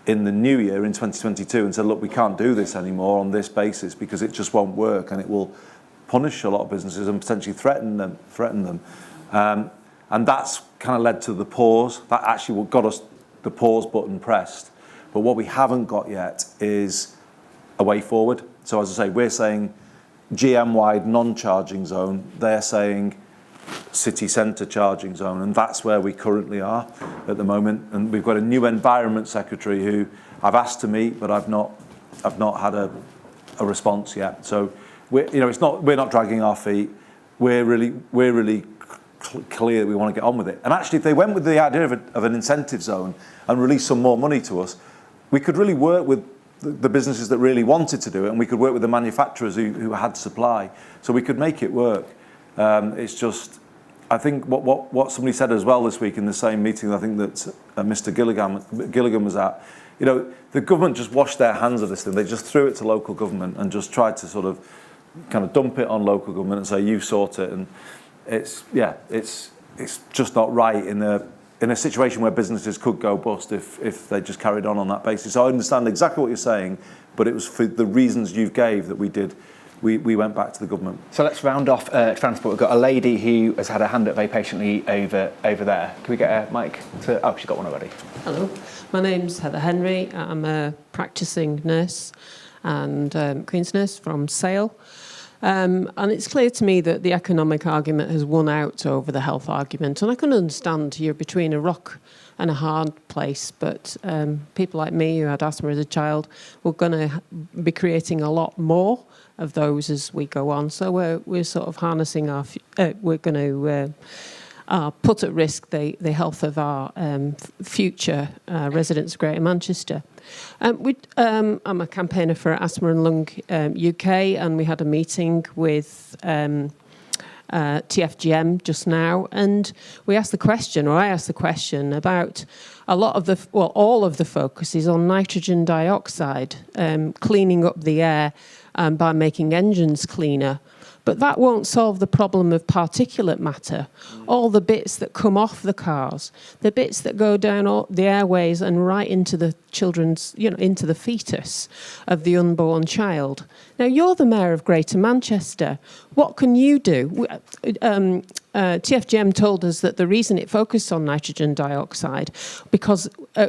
in the new year, in 2022, and said, look, we can't do this anymore on this basis, because it just won't work, and it will punish a lot of businesses and potentially threaten them. And that's kind of led to the pause. That actually what got us the pause button pressed. But what we haven't got yet is a way forward. So as I say, we're saying GM-wide non-charging zone. They're saying city centre charging zone, and that's where we currently are at the moment. And we've got a new environment secretary who I've asked to meet, but I've not had a response yet. So we're not dragging our feet. We're really clear that we want to get on with it. And actually, if they went with the idea of an incentive zone and release some more money to us, we could really work with the businesses that really wanted to do it, and we could work with the manufacturers who had supply, so we could make it work. It's just, I think what somebody said as well this week in the same meeting, I think that Mr. Gilligan was at, the government just washed their hands of this thing. They just threw it to local government and just tried to sort of kind of dump it on local government and say, you sort it. And it's just not right in a situation where businesses could go bust if they just carried on that basis. So I understand exactly what you're saying, but it was for the reasons you gave that we went back to the government. So let's round off transport. We've got a lady who has had her hand up very patiently over there. Can we get a mic to... Oh, she's got one already. Hello, my name's Heather Henry. I'm a practising nurse and Queen's nurse from Sale. And it's clear to me that the economic argument has won out over the health argument. And I can understand you're between a rock and a hard place, but people like me who had asthma as a child, we're going to be creating a lot more of those as we go on. So we're sort of harnessing we're going to put at risk the health of our future residents of Greater Manchester. I'm a campaigner for Asthma and Lung UK, and we had a meeting with TFGM just now, and I asked the question about all of the focus is on nitrogen dioxide, cleaning up the air by making engines cleaner. But that won't solve the problem of particulate matter. All the bits that come off the cars, the bits that go down all the airways and right into the children's, into the fetus of the unborn child. Now, you're the Mayor of Greater Manchester. What can you do? TFGM told us that the reason it focused on nitrogen dioxide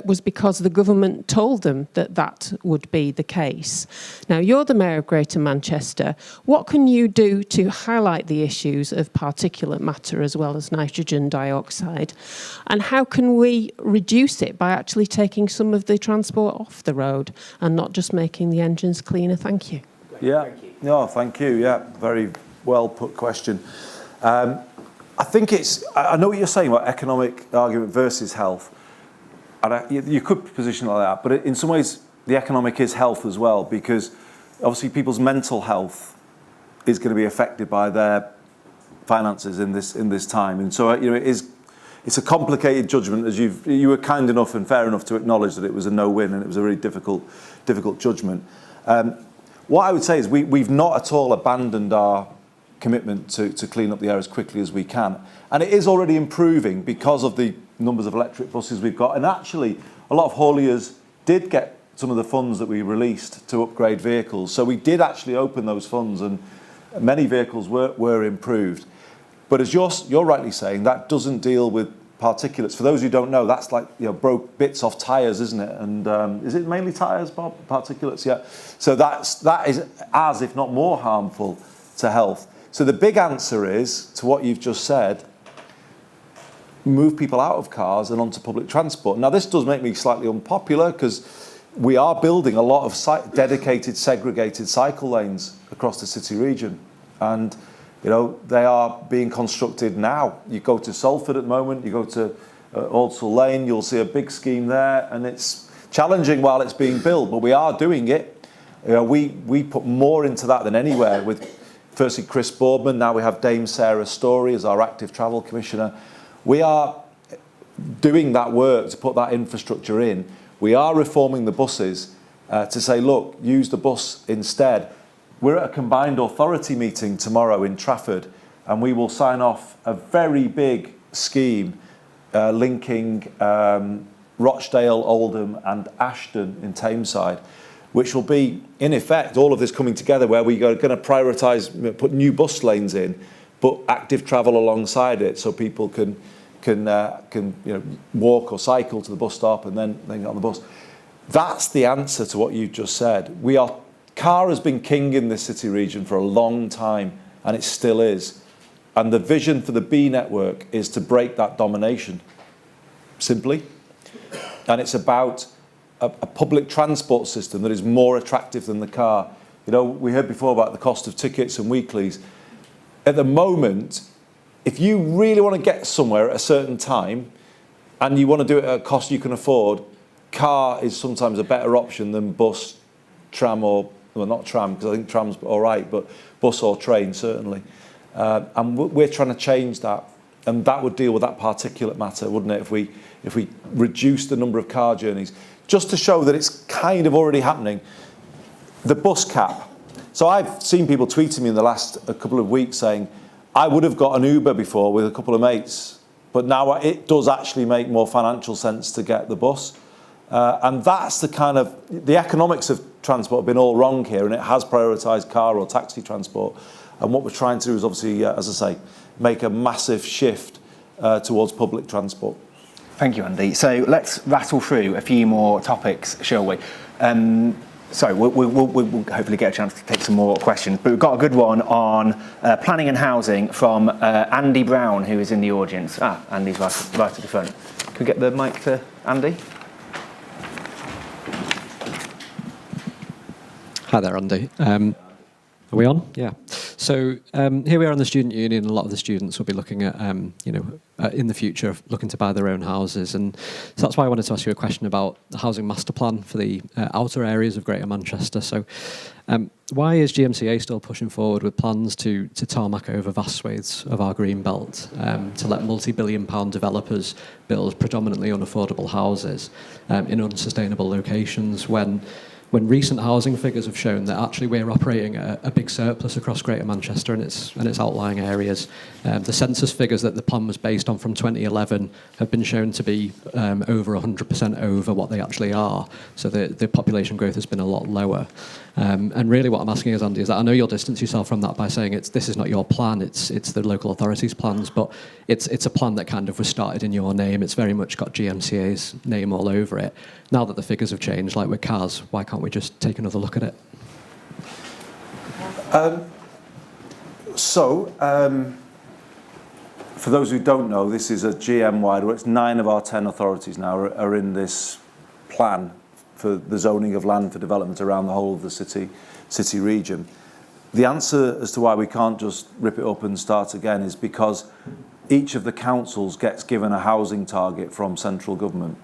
was because the government told them that would be the case. Now, you're the Mayor of Greater Manchester. What can you do to highlight the issues of particulate matter as well as nitrogen dioxide? And how can we reduce it by actually taking some of the transport off the road and not just making the engines cleaner? Thank you. Yeah. Thank you. No, thank you. Yeah, very well put question. I think I know what you're saying about economic argument versus health. And you could position it like that, but in some ways, the economic is health as well, because obviously people's mental health is going to be affected by their finances in this time. And so, it's a complicated judgment, as you were kind enough and fair enough to acknowledge that it was a no-win and it was a really difficult judgment. What I would say is we've not at all abandoned our commitment to clean up the air as quickly as we can. And it is already improving because of the numbers of electric buses we've got. And actually, a lot of hauliers did get some of the funds that we released to upgrade vehicles. So we did actually open those funds, and many vehicles were improved. But as you're rightly saying, that doesn't deal with particulates. For those who don't know, that's like broke bits off tyres, isn't it? And is it mainly tyres, Bob? Particulates, yeah. So that is as, if not more, harmful to health. So the big answer is, to what you've just said, move people out of cars and onto public transport. Now, this does make me slightly unpopular because we are building a lot of dedicated, segregated cycle lanes across the city region. And, they are being constructed now. You go to Salford at the moment, you go to Aldsall Lane, you'll see a big scheme there, and it's challenging while it's being built, but we are doing it. We put more into that than anywhere with, firstly, Chris Boardman. Now we have Dame Sarah Story as our active travel commissioner. We are doing that work to put that infrastructure in. We are reforming the buses to say, look, use the bus instead. We're at a combined authority meeting tomorrow in Trafford, and we will sign off a very big scheme linking Rochdale, Oldham and Ashton in Tameside, which will be, in effect, all of this coming together where we are going to prioritise, put new bus lanes in, but active travel alongside it so people can can walk or cycle to the bus stop and then get on the bus. That's the answer to what you just said. Car has been king in this city region for a long time, and it still is. And the vision for the B network is to break that domination, simply. And it's about a public transport system that is more attractive than the car. We heard before about the cost of tickets and weeklies. At the moment, if you really want to get somewhere at a certain time and you want to do it at a cost you can afford, car is sometimes a better option than bus, tram, or, well, not tram, because I think tram's all right, but bus or train, certainly. And we're trying to change that. And that would deal with that particulate matter, wouldn't it, if we reduce the number of car journeys. Just to show that it's kind of already happening, the bus cap. So I've seen people tweeting me in the last couple of weeks saying, I would have got an Uber before with a couple of mates, but now it does actually make more financial sense to get the bus. And that's the economics of transport have been all wrong here, and it has prioritised car or taxi transport. And what we're trying to do is obviously, as I say, make a massive shift towards public transport. Thank you, Andy. So let's rattle through a few more topics, shall we? So we'll hopefully get a chance to take some more questions. But we've got a good one on planning and housing from Andy Brown, who is in the audience. Andy's right at the front. Could we get the mic to Andy? Hi there, Andy. Are we on? Yeah. So here we are in the student union. A lot of the students will be looking at, in the future, looking to buy their own houses. And so that's why I wanted to ask you a question about the housing master plan for the outer areas of Greater Manchester. So why is GMCA still pushing forward with plans to tarmac over vast swathes of our green belt, to let multi-billion-pound developers build predominantly unaffordable houses in unsustainable locations when recent housing figures have shown that actually we're operating a big surplus across Greater Manchester and its outlying areas. The census figures that the plan was based on from 2011 have been shown to be over 100% over what they actually are. So the population growth has been a lot lower. And really what I'm asking is, Andy, is that I know you'll distance yourself from that by saying this is not your plan, it's the local authorities' plans, but it's a plan that kind of was started in your name. It's very much got GMCA's name all over it. Now that the figures have changed, like with cars, why can't we just take another look at it? For those who don't know, this is a GM-wide, it's 9 of our 10 authorities now are in this plan for the zoning of land for development around the whole of the city region. The answer as to why we can't just rip it up and start again is because each of the councils gets given a housing target from central government.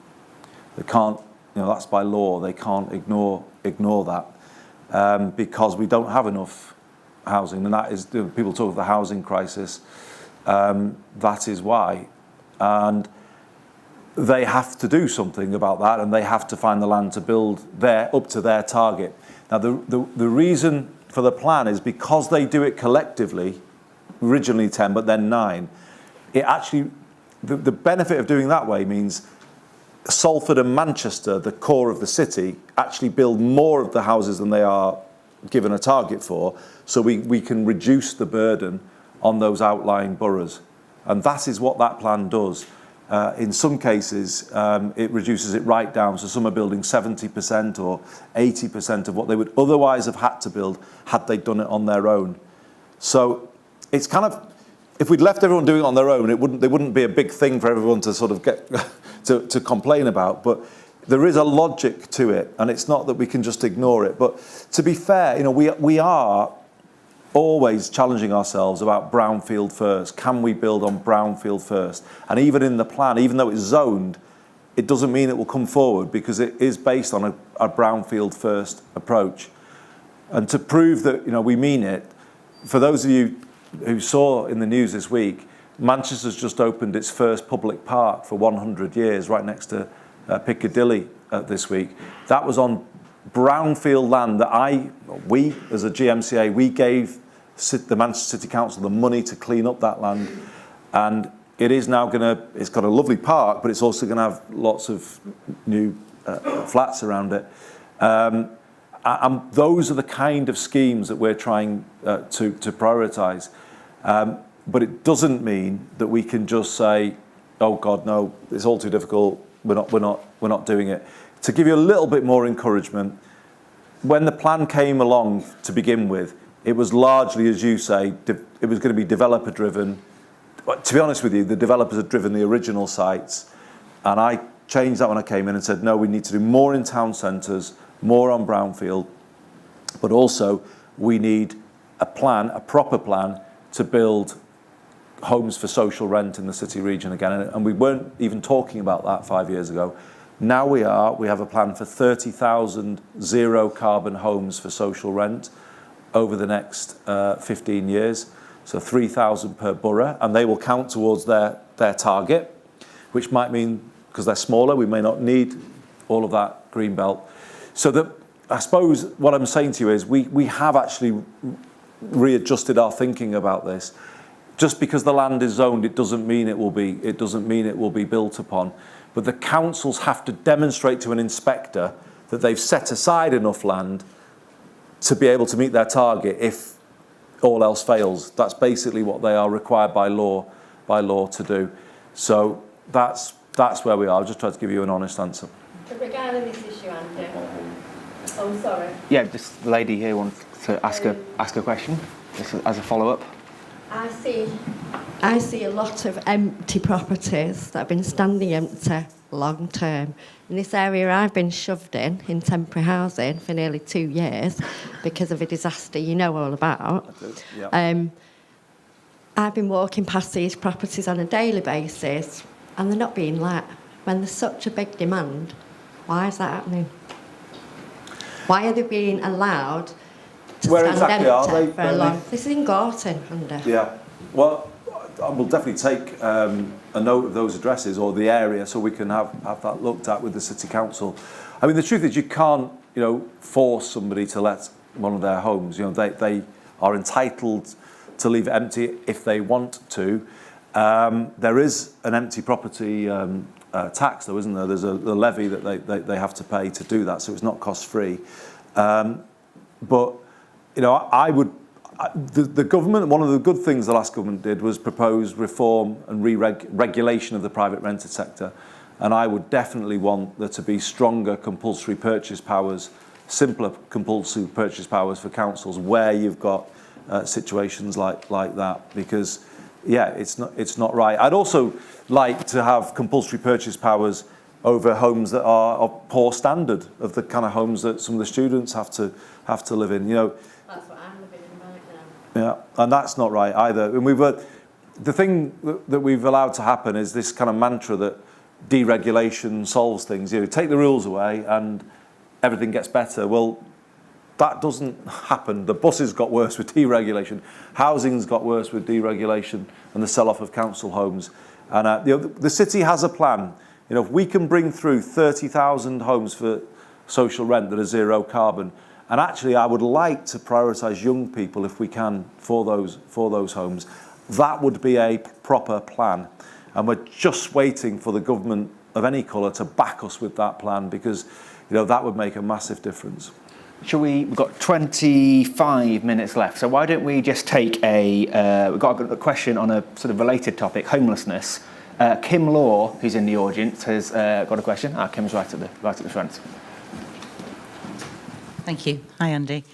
They can't, that's by law, they can't ignore that because we don't have enough housing, and that is, people talk of the housing crisis, that is why. And they have to do something about that, and they have to find the land to build up to their target. Now, the reason for the plan is because they do it collectively, originally 10, but then 9, it actually, the benefit of doing that way means Salford and Manchester, the core of the city, actually build more of the houses than they are given a target for, so we can reduce the burden on those outlying boroughs. And that is what that plan does. In some cases, it reduces it right down, so some are building 70% or 80% of what they would otherwise have had to build had they done it on their own. So it's kind of, if we'd left everyone doing it on their own, there wouldn't be a big thing for everyone to sort of get to complain about. But there is a logic to it, and it's not that we can just ignore it. But to be fair, we are always challenging ourselves about brownfield first. Can we build on brownfield first? And even in the plan, even though it's zoned, it doesn't mean it will come forward because it is based on a brownfield first approach. And to prove that we mean it, for those of you who saw in the news this week, Manchester's just opened its first public park for 100 years right next to Piccadilly this week. That was on brownfield land that we as a GMCA, we gave the Manchester City Council the money to clean up that land, and it is now it's got a lovely park, but it's also going to have lots of new flats around it. And those are the kind of schemes that we're trying to prioritise. But it doesn't mean that we can just say, oh God, no, it's all too difficult, we're not doing it. To give you a little bit more encouragement, when the plan came along to begin with, it was largely, as you say, it was going to be developer driven. To be honest with you, the developers had driven the original sites, and I changed that when I came in and said, no, we need to do more in town centres, more on brownfield, but also we need a plan, a proper plan, to build homes for social rent in the city region again. And we weren't even talking about that 5 years ago. Now we are. We have a plan for 30,000 zero carbon homes for social rent over the next 15 years. So 3,000 per borough, and they will count towards their target, which might mean, because they're smaller, we may not need all of that green belt. So that, I suppose what I'm saying to you is we have actually readjusted our thinking about this. Just because the land is zoned, it doesn't mean it will be built upon. But the councils have to demonstrate to an inspector that they've set aside enough land to be able to meet their target if all else fails. That's basically what they are required by law to do. So that's where we are. I'll just try to give you an honest answer. Regarding this issue, Andy. Oh, sorry. Yeah, just the lady here wants to ask a question, just as a follow-up. I see a lot of empty properties that have been standing empty long term. In this area I've been shoved in temporary housing for nearly 2 years because of a disaster you know all about. Yeah. I've been walking past these properties on a daily basis and they're not being let. When there's such a big demand, why is that happening? Why are they being allowed to Where stand exactly empty are they, for a long... This is in Gorton, Andy. Yeah. Well, I will definitely take a note of those addresses or the area so we can have that looked at with the City Council. I mean, the truth is you can't, force somebody to let one of their homes. They are entitled to leave it empty if they want to. There is an empty property tax, though, isn't there? There's a levy that they have to pay to do that, so it's not cost-free. But, I would... The government, one of the good things the last government did was propose reform and regulation of the private rented sector. And I would definitely want there to be stronger compulsory purchase powers, simpler compulsory purchase powers for councils where you've got situations like that. Because, yeah, it's not right. I'd also like to have compulsory purchase powers over homes that are of poor standard, of the kind of homes that some of the students have to live in. That's what I'm living in right now. Yeah, and that's not right either. And the thing that we've allowed to happen is this kind of mantra that deregulation solves things. Take the rules away and everything gets better. Well, that doesn't happen. The buses got worse with deregulation. Housing's got worse with deregulation and the sell-off of council homes. And the city has a plan. If we can bring through 30,000 homes for social rent that are zero carbon, and actually I would like to prioritise young people if we can for those homes, that would be a proper plan. And we're just waiting for the government of any colour to back us with that plan, because that would make a massive difference. We've got 25 minutes left, so why don't we just take we've got a question on a sort of related topic, homelessness. Kim Law, who's in the audience, has got a question. Kim's right at the front. Thank you. Hi, Andy.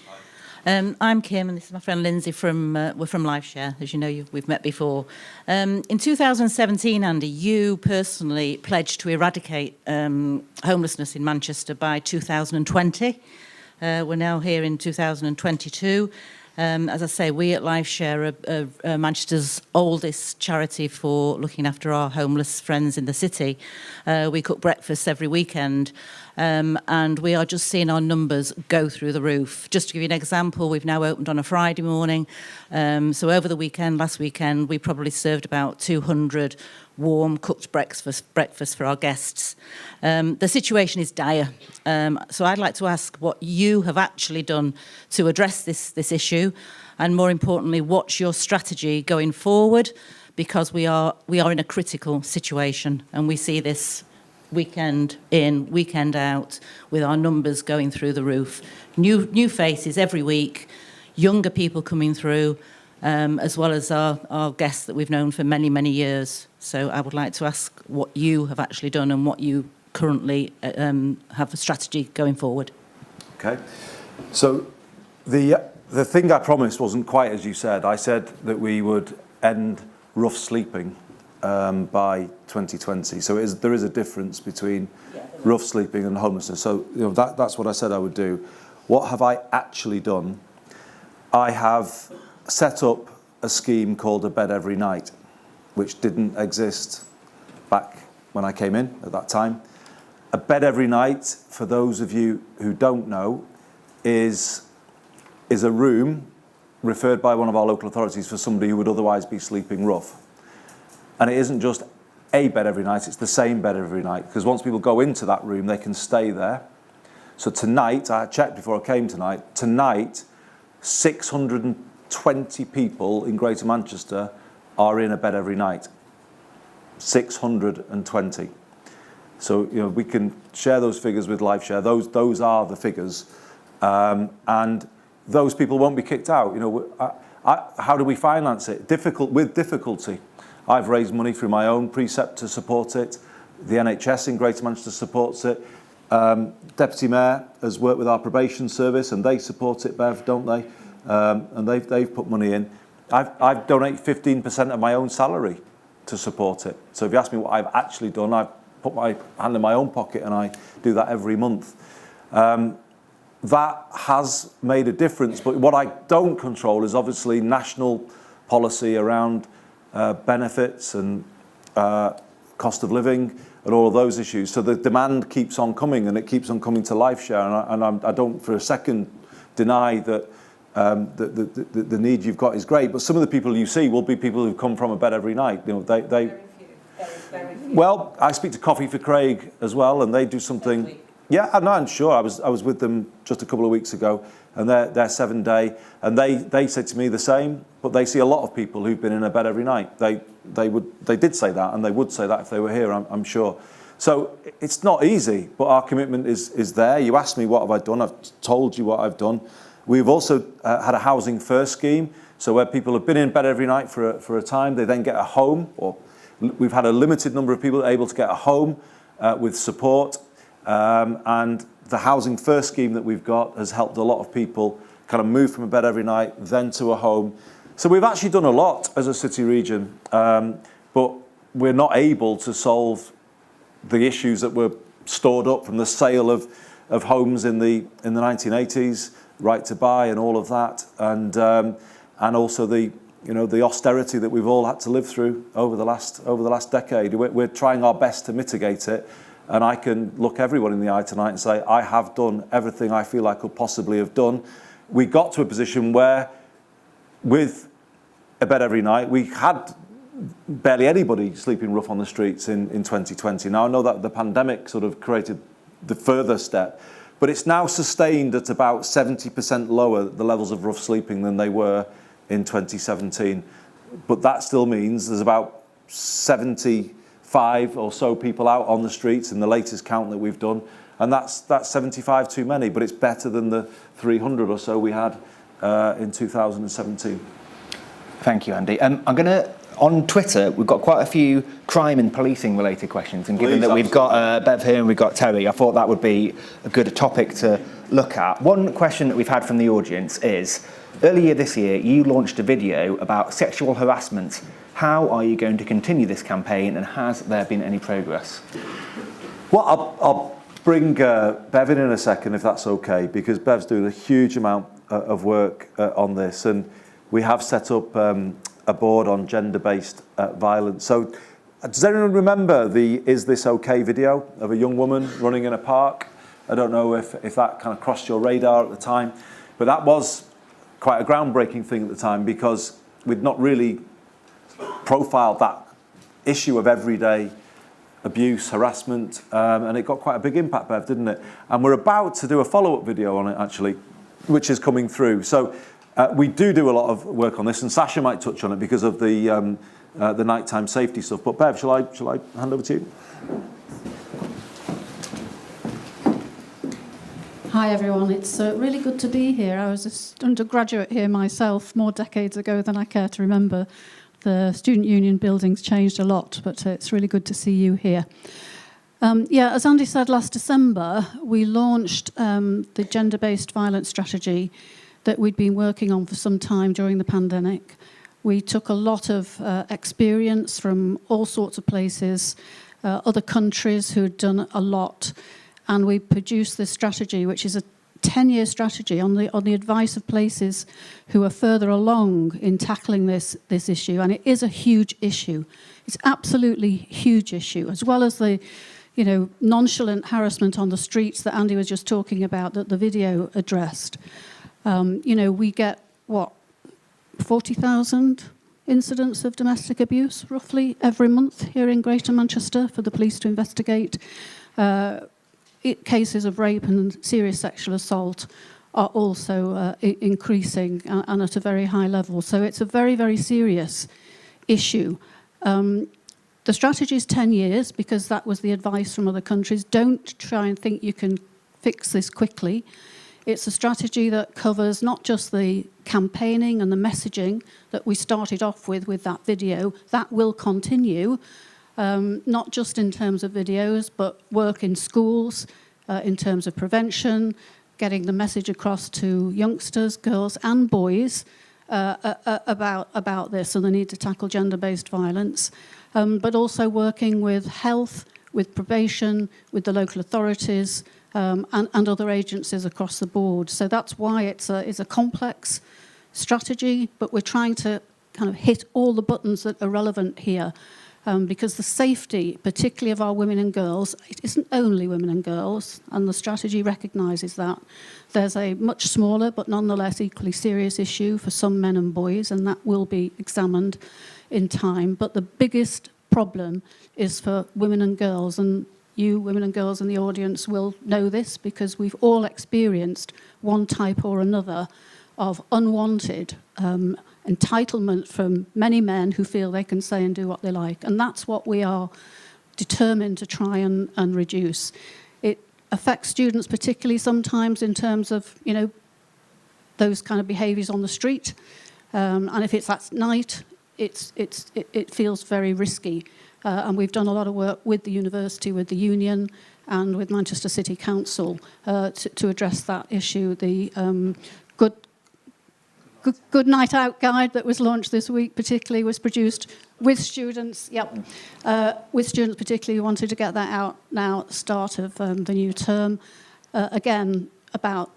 I'm Kim, and this is my friend Lindsay we're from LifeShare. As you know, we've met before. In 2017, Andy, you personally pledged to eradicate homelessness in Manchester by 2020. We're now here in 2022. As I say, we at LifeShare are Manchester's oldest charity for looking after our homeless friends in the city. We cook breakfast every weekend, and we are just seeing our numbers go through the roof. Just to give you an example, we've now opened on a Friday morning. So over the weekend, last weekend, we probably served about 200 warm cooked breakfast for our guests. The situation is dire. So I'd like to ask what you have actually done to address this issue, and more importantly, what's your strategy going forward? Because we are in a critical situation, and we see this weekend in, weekend out, with our numbers going through the roof. New faces every week, younger people coming through. as well as our guests that we've known for many, many years. So I would like to ask what you have actually done and what you currently have a strategy going forward. Okay. So the thing I promised wasn't quite as you said. I said that we would end rough sleeping by 2020. So there is a difference between rough sleeping and homelessness. So that's what I said I would do. What have I actually done? I have set up a scheme called A Bed Every Night, which didn't exist back when I came in at that time. A Bed Every Night, for those of you who don't know, is a room referred by one of our local authorities for somebody who would otherwise be sleeping rough. And it isn't just a bed every night, it's the same bed every night, because once people go into that room, they can stay there. So tonight, I checked before I came tonight, 620 people in Greater Manchester are in a bed every night. 620. So we can share those figures with LifeShare. Those are the figures, and those people won't be kicked out. How do we finance it? With difficulty. I've raised money through my own precept to support it. The NHS in Greater Manchester supports it. Deputy Mayor has worked with our probation service, and they support it, Bev, don't they? And they've put money in. I've donated 15% of my own salary to support it. So if you ask me what I've actually done, I've put my hand in my own pocket, and I do that every month. That has made a difference, but what I don't control is obviously national policy around benefits and cost of living and all of those issues. So the demand keeps on coming, and it keeps on coming to LifeShare, and I don't for a second deny that the need you've got is great, but some of the people you see will be people who come from a bed every night. Well, I speak to Coffee for Craig as well, and they do something. Yeah, I'm sure. I was with them just a couple of weeks ago, and they're 7-day, and they said to me the same. But they see a lot of people who've been in a bed every night. They did say that, and they would say that if they were here. I'm sure. So it's not easy, but our commitment is there. You asked me what have I done. I've told you what I've done. We've also had a housing first scheme, so where people have been in bed every night for a time, they then get a home, or we've had a limited number of people able to get a home with support. And the Housing First scheme that we've got has helped a lot of people kind of move from a bed every night, then to a home. So we've actually done a lot as a city region, but we're not able to solve the issues that were stored up from the sale of homes in the 1980s, right to buy and all of that, and also the austerity that we've all had to live through over the last decade. We're trying our best to mitigate it. And I can look everyone in the eye tonight and say, I have done everything I feel I could possibly have done. We got to a position where, with a bed every night, we had barely anybody sleeping rough on the streets in 2020. Now, I know that the pandemic sort of created the further step, but it's now sustained at about 70% lower, the levels of rough sleeping, than they were in 2017. But that still means there's about 75 or so people out on the streets in the latest count that we've done, and that's 75 too many, but it's better than the 300 or so we had in 2017. Thank you, Andy. On Twitter, we've got quite a few crime and policing related questions, and given that we've got Bev here and we've got Terry, I thought that would be a good topic to look at. One question that we've had from the audience is, earlier this year you launched a video about sexual harassment. How are you going to continue this campaign, and has there been any progress? Well, I'll bring Bev in a second, if that's okay, because Bev's doing a huge amount of work on this, and we have set up a board on gender-based violence. So does anyone remember the Is This Okay video of a young woman running in a park? I don't know if that kind of crossed your radar at the time, but that was quite a groundbreaking thing at the time, because we'd not really profiled that issue of everyday abuse, harassment, and it got quite a big impact, Bev, didn't it? And we're about to do a follow-up video on it, actually, which is coming through. So we do a lot of work on this, and Sasha might touch on it because of the nighttime safety stuff. But Bev, shall I hand over to you? Hi everyone, it's really good to be here. I was an undergraduate here myself more decades ago than I care to remember. The student union building's changed a lot, but it's really good to see you here. As Andy said, last December we launched the gender-based violence strategy that we'd been working on for some time during the pandemic. We took a lot of experience from all sorts of places, other countries who had done a lot, and we produced this strategy, which is a 10-year strategy on the advice of places who are further along in tackling this issue. And it is a huge issue. It's absolutely huge issue, as well as the nonchalant harassment on the streets that Andy was just talking about, that the video addressed. We get, 40,000 incidents of domestic abuse, roughly, every month here in Greater Manchester for the police to investigate. Cases of rape and serious sexual assault are also increasing and at a very high level. So it's a very, very serious issue. The strategy is 10 years because that was the advice from other countries. Don't try and think you can fix this quickly. It's a strategy that covers not just the campaigning and the messaging that we started off with that video. That will continue, not just in terms of videos, but work in schools, in terms of prevention, getting the message across to youngsters, girls and boys about this and the need to tackle gender-based violence, but also working with health, with probation, with the local authorities, and other agencies across the board. So that's why it's a complex strategy, but we're trying to kind of hit all the buttons that are relevant here, because the safety, particularly of our women and girls, it isn't only women and girls, and the strategy recognises that. There's a much smaller but nonetheless equally serious issue for some men and boys, and that will be examined in time. But the biggest problem is for women and girls, and you, women and girls in the audience, will know this because we've all experienced one type or another of unwanted entitlement from many men who feel they can say and do what they like. And that's what we are determined to try and reduce. It affects students particularly sometimes in terms of, those kind of behaviours on the street. And if it's at night, it feels very risky. And we've done a lot of work with the university, with the union, and with Manchester City Council to address that issue. The Good Night Out guide that was launched this week particularly was produced with students, with students particularly who wanted to get that out now at the start of the new term. Again, about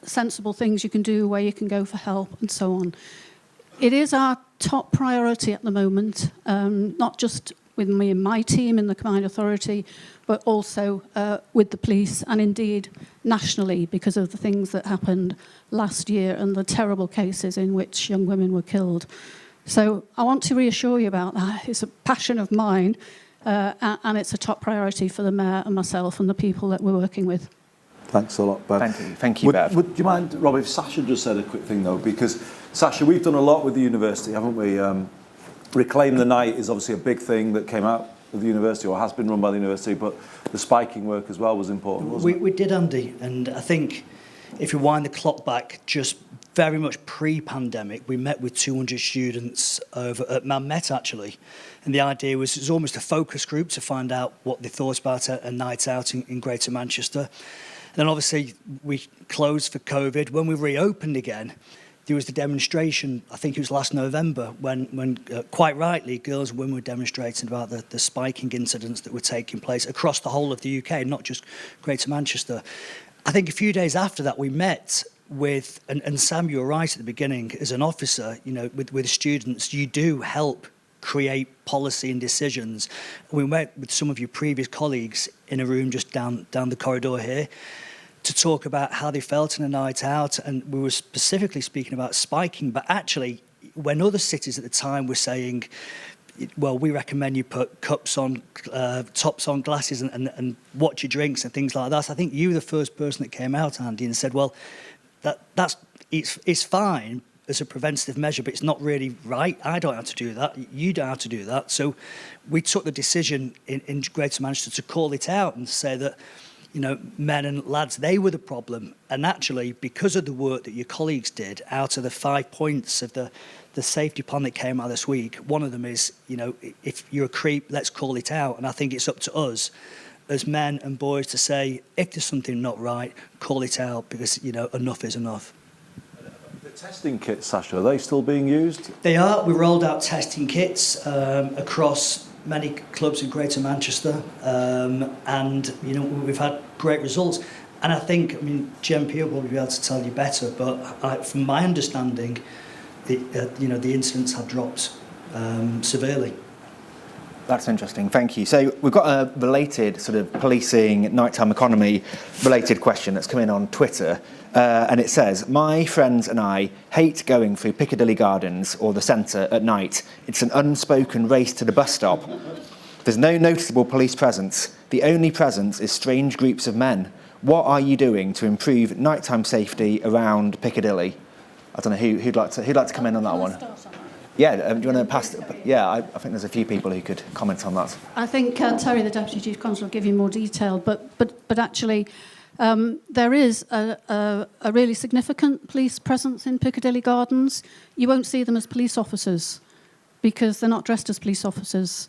sensible things you can do, where you can go for help and so on. It is our top priority at the moment, not just with me and my team in the Combined Authority, but also with the police and indeed nationally because of the things that happened last year and the terrible cases in which young women were killed. So I want to reassure you about that. It's a passion of mine and it's a top priority for the Mayor and myself and the people that we're working with. Thanks a lot, Bev. Thank you, Bev. Would you mind, Rob, if Sasha just said a quick thing, though? Because, Sasha, we've done a lot with the university, haven't we? Reclaim the Night is obviously a big thing that came out of the university or has been run by the university, but the spiking work as well was important, wasn't it? We did, Andy, and I think if you wind the clock back just very much pre-pandemic, we met with 200 students over at Man Met, actually, and the idea was it was almost a focus group to find out what they thought about a night out in Greater Manchester. And then obviously we closed for COVID. When we reopened again, there was the demonstration, I think it was last November, when quite rightly, girls and women were demonstrating about the spiking incidents that were taking place across the whole of the UK, not just Greater Manchester. I think a few days after that, we met with, and Sam, you were right at the beginning, as an officer, with students, you do help create policy and decisions. We met with some of your previous colleagues in a room just down the corridor here, to talk about how they felt in a night out, and we were specifically speaking about spiking, but actually when other cities at the time were saying, well, we recommend you put tops on glasses and watch your drinks and things like that, I think you were the first person that came out, Andy, and said, well, it's fine as a preventative measure, but it's not really right. I don't have to do that. You don't have to do that. So we took the decision in Greater Manchester to call it out and say that men and lads, they were the problem. And actually, because of the work that your colleagues did, out of the 5 points of the safety plan that came out this week, one of them is, if you're a creep, let's call it out. And I think it's up to us as men and boys to say, if there's something not right, call it out, because, enough is enough. The testing kits, Sasha, are they still being used? They are. We rolled out testing kits across many clubs in Greater Manchester, and we've had great results. And I think, GMP will probably be able to tell you better, but from my understanding, the incidents have dropped severely. That's interesting, thank you. So we've got a related sort of policing, nighttime economy related question that's come in on Twitter. And it says, my friends and I hate going through Piccadilly Gardens or the centre at night. It's an unspoken race to the bus stop. There's no noticeable police presence. The only presence is strange groups of men. What are you doing to improve nighttime safety around Piccadilly? I don't know who'd like to come in on that one. Yeah, do you want to pass? Yeah, I think there's a few people who could comment on that. I think Terry, the Deputy Chief Constable, will give you more detail, but actually there is a really significant police presence in Piccadilly Gardens. You won't see them as police officers because they're not dressed as police officers.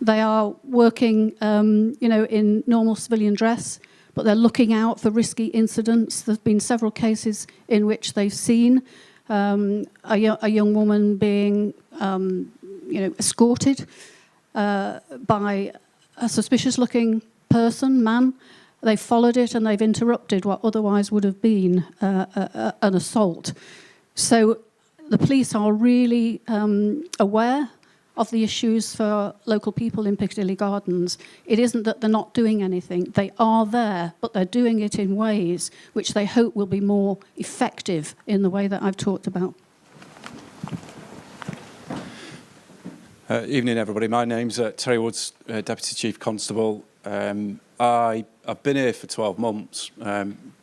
They are working, in normal civilian dress, but they're looking out for risky incidents. There's been several cases in which they've seen a young woman being, escorted by a suspicious-looking man. They've followed it and they've interrupted what otherwise would have been an assault. So the police are really aware of the issues for local people in Piccadilly Gardens. It isn't that they're not doing anything. They are there, but they're doing it in ways which they hope will be more effective in the way that I've talked about. Evening, everybody. My name's Terry Woods, Deputy Chief Constable. I've been here for 12 months,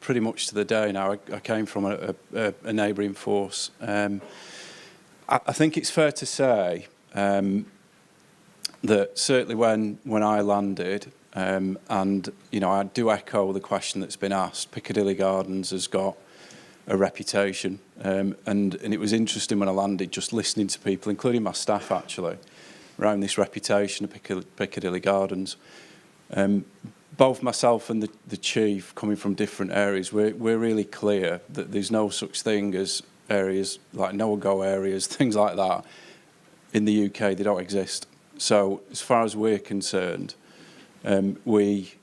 pretty much to the day now. I came from a neighbouring force. I think it's fair to say that certainly when I landed, and I do echo the question that's been asked, Piccadilly Gardens has got a reputation, and it was interesting when I landed, just listening to people, including my staff actually, around this reputation of Piccadilly Gardens. Both myself and the chief, coming from different areas, we're really clear that there's no such thing as areas like no-go areas, things like that. In the UK, they don't exist. So as far as we're concerned, we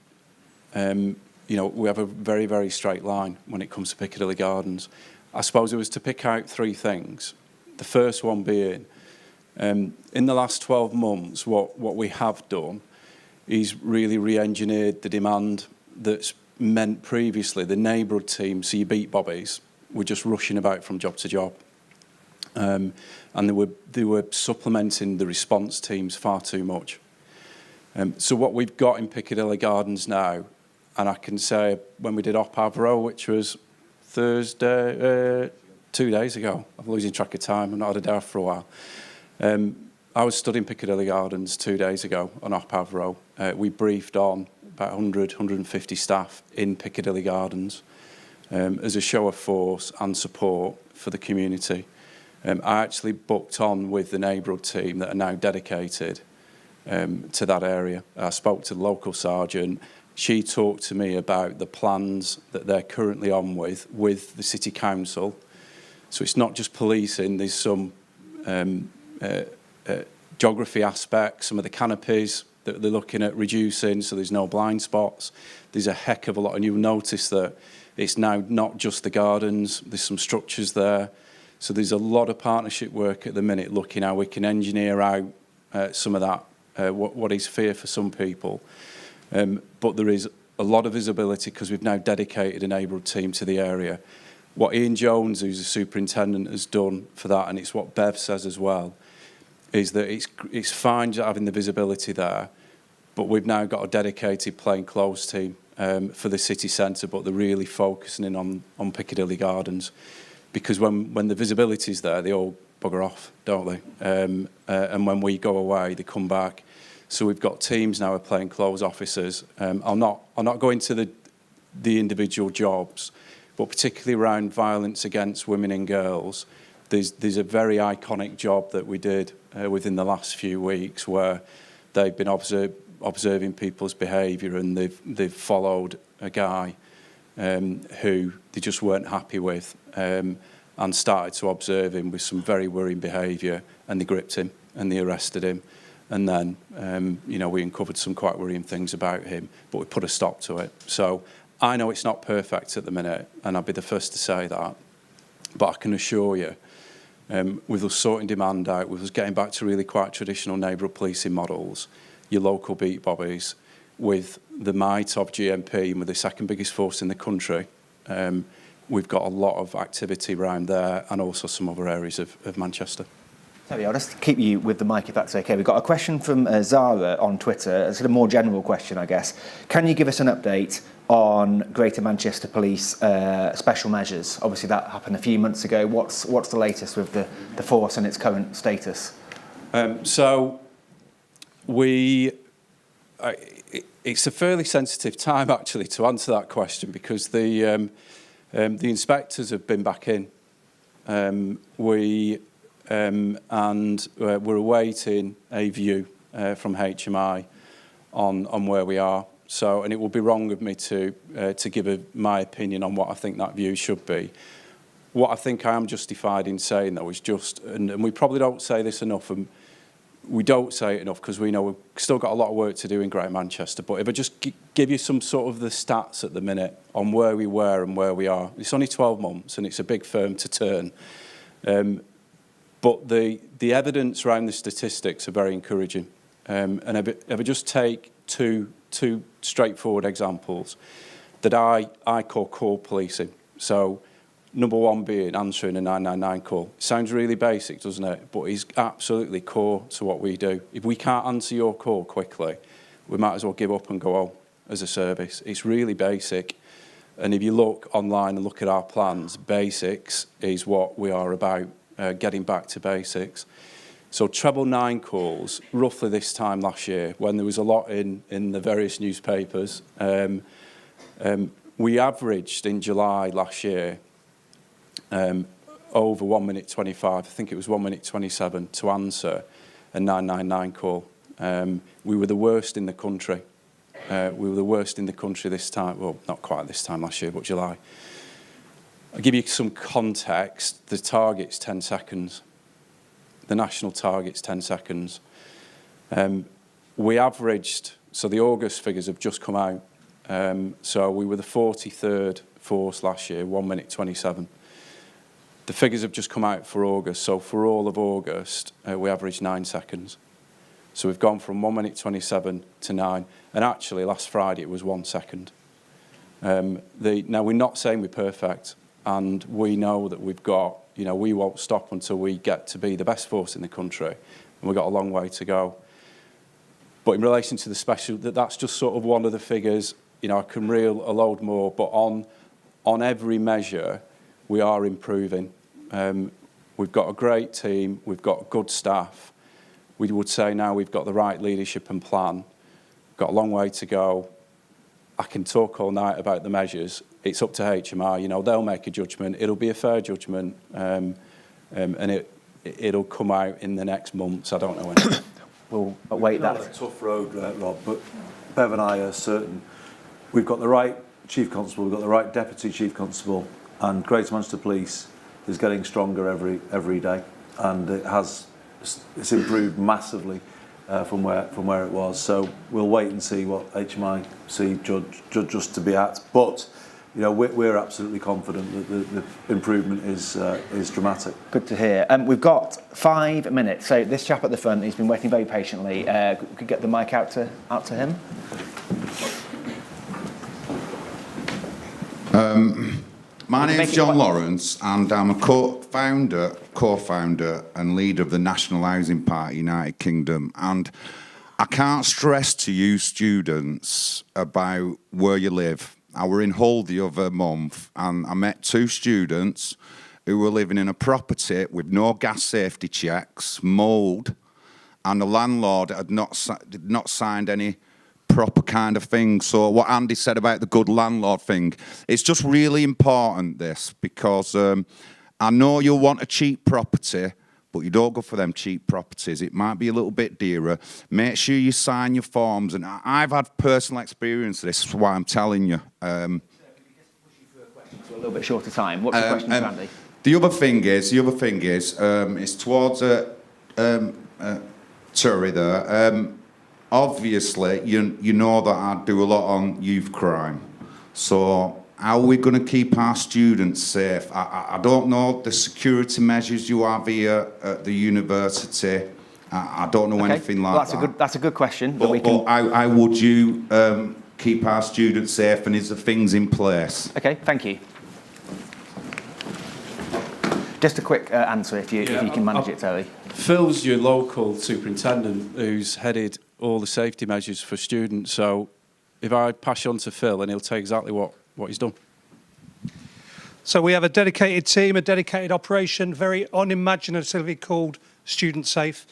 have a very, very straight line when it comes to Piccadilly Gardens. I suppose it was to pick out three things. The first one being, in the last 12 months, what we have done is really re-engineered the demand that's meant previously the neighbourhood team, so your beat bobbies, were just rushing about from job to job. And they were supplementing the response teams far too much. So what we've got in Piccadilly Gardens now, and I can say when we did Op Avro, which was Thursday, 2 days ago, I'm losing track of time, I've not had a day off for a while. I was stood in Piccadilly Gardens 2 days ago on Op Avro. We briefed on about 100, 150 staff in Piccadilly Gardens as a show of force and support for the community. I actually booked on with the neighbourhood team that are now dedicated to that area. I spoke to the local sergeant. She talked to me about the plans that they're currently on with the City Council. So it's not just policing, there's some geography aspects, some of the canopies that they're looking at reducing, so there's no blind spots. There's a heck of a lot, and you'll notice that it's now not just the gardens, there's some structures there. So there's a lot of partnership work at the minute looking how we can engineer out some of that, what is fear for some people. But there is a lot of visibility because we've now dedicated a neighbourhood team to the area. What Ian Jones, who's a superintendent, has done for that, and it's what Bev says as well, is that it's fine having the visibility there, but we've now got a dedicated plainclothes team for the city centre, but they're really focusing in on Piccadilly Gardens. Because when the visibility's there, they all bugger off, don't they? And when we go away, they come back. So we've got teams now of plainclothes officers. I'll not go into the individual jobs, but particularly around violence against women and girls. There's a very iconic job that we did within the last few weeks where they've been observing people's behaviour, and they've followed a guy who they just weren't happy with, and started to observe him with some very worrying behaviour, and they gripped him and they arrested him. And then, we uncovered some quite worrying things about him, but we put a stop to it. So I know it's not perfect at the minute, and I'll be the first to say that, but I can assure you, with us sorting demand out, with us getting back to really quite traditional neighbourhood policing models, your local beat bobbies, with the might of GMP and with the second biggest force in the country, we've got a lot of activity around there and also some other areas of Manchester. Terry, I'll just keep you with the mic if that's okay. We've got a question from Zara on Twitter. It's a more general question, I guess. Can you give us an update on Greater Manchester Police special measures? Obviously, that happened a few months ago. What's the latest with the force and its current status? It's a fairly sensitive time, actually, to answer that question, because the inspectors have been back in. We're awaiting a view from HMI on where we are. So, and it would be wrong of me to give my opinion on what I think that view should be. What I think I am justified in saying, though, is just, and we probably don't say this enough, and we don't say it enough because we know we've still got a lot of work to do in Greater Manchester, but if I just give you some sort of the stats at the minute on where we were and where we are, it's only 12 months and it's a big firm to turn. But the evidence around the statistics are very encouraging. And if I just take two straightforward examples that I call core policing. So number one being answering a 999 call. Sounds really basic, doesn't it? But it's absolutely core to what we do. If we can't answer your call quickly, we might as well give up and go home as a service. It's really basic. And if you look online and look at our plans, basics is what we are about, getting back to basics. So treble 9 calls, roughly this time last year, when there was a lot in the various newspapers, we averaged in July last year over 1 minute 25, I think it was 1 minute 27 to answer a 999 call. We were the worst in the country. We were the worst in the country this time, well, not quite this time last year, but July. I'll give you some context. The target's 10 seconds. The national target's 10 seconds. We averaged, so the August figures have just come out. So we were the 43rd force last year, 1 minute 27. The figures have just come out for August. So for all of August, we averaged 9 seconds. So we've gone from 1 minute 27 to 9. And actually, last Friday, it was 1 second. Now, we're not saying we're perfect. And we know that we've got, we won't stop until we get to be the best force in the country. And we've got a long way to go. But in relation to the special, that's just sort of one of the figures. I can reel a load more. But on every measure, we are improving. We've got a great team. We've got good staff. We would say now we've got the right leadership and plan. We've got a long way to go. I can talk all night about the measures. It's up to HMI. They'll make a judgment. It'll be a fair judgment, and it'll come out in the next months. I don't know when. We'll await that. It's a tough road, Rob, but Bev and I are certain we've got the right Chief Constable, we've got the right Deputy Chief Constable, and Greater Manchester Police is getting stronger every day, and it's improved massively from where it was. So we'll wait and see what HMIC judge us to be at. But we're absolutely confident that the improvement is dramatic. Good to hear. We've got 5 minutes. So this chap at the front, he's been waiting very patiently. We could get the mic out to him. My name's John Lawrence, and I'm a co-founder and leader of the National Housing Party United Kingdom. And I can't stress to you students about where you live. I were in Hull the other month, and I met 2 students who were living in a property with no gas safety checks, mould, and the landlord had not signed any proper kind of thing. So what Andy said about the good landlord thing, it's just really important, this, because I know you'll want a cheap property, but you don't go for them cheap properties. It might be a little bit dearer. Make sure you sign your forms. And I've had personal experience of this, that's why I'm telling you. A little bit shorter time. What's your question, Andy? The other thing is, it's towards Terry there. Obviously, you know that I do a lot on youth crime. So how are we going to keep our students safe? I don't know the security measures you have here at the university. I don't know anything like that. That's a good question. But how would you keep our students safe, and is there things in place? Okay, thank you. Just a quick answer, if you can manage it, Terry. Phil's your local superintendent who's headed all the safety measures for students. So if I pass you on to Phil, and he'll tell you exactly what he's done. So we have a dedicated team, a dedicated operation, very unimaginatively called Student Safe.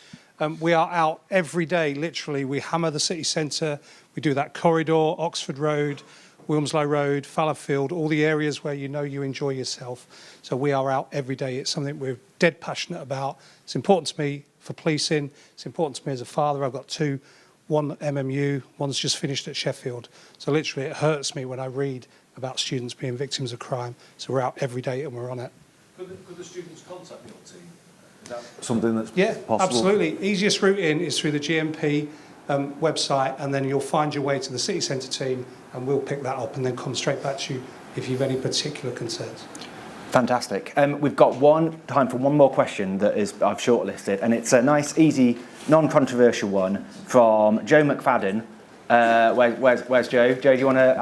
We are out every day, literally. We hammer the city centre. We do that corridor, Oxford Road, Wilmslow Road, Fallowfield, all the areas where you know you enjoy yourself. So we are out every day. It's something we're dead passionate about. It's important to me for policing. It's important to me as a father. I've got two, one at MMU, one's just finished at Sheffield. So literally it hurts me when I read about students being victims of crime. So we're out every day and we're on it. Could the students contact your team? Is that something that's possible? Absolutely. Easiest route in is through the GMP website, and then you'll find your way to the city centre team, and we'll pick that up and then come straight back to you if you've any particular concerns. Fantastic. We've got time for one more question that I've shortlisted, and it's a nice, easy, non-controversial one from Joe McFadden. Where's Joe? Joe, do you want to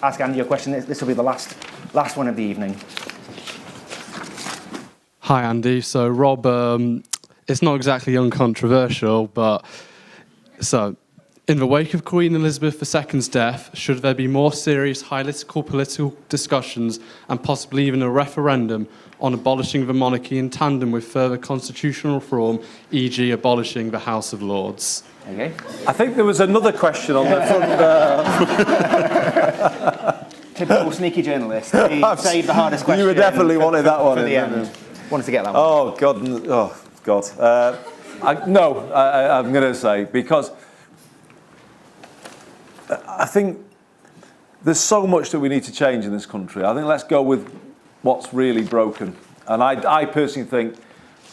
ask Andy your question? This will be the last one of the evening. Hi, Andy. So, Rob, it's not exactly uncontroversial, but so, in the wake of Queen Elizabeth II's death, should there be more serious political discussions and possibly even a referendum on abolishing the monarchy in tandem with further constitutional reform, e.g. abolishing the House of Lords? Okay. I think there was another question on the front. Typical sneaky journalist. He saved the hardest question. You were definitely wanted that one for the end. Wanted to get that one. Oh God. I'm going to say, because I think there's so much that we need to change in this country. I think let's go with what's really broken. And I personally think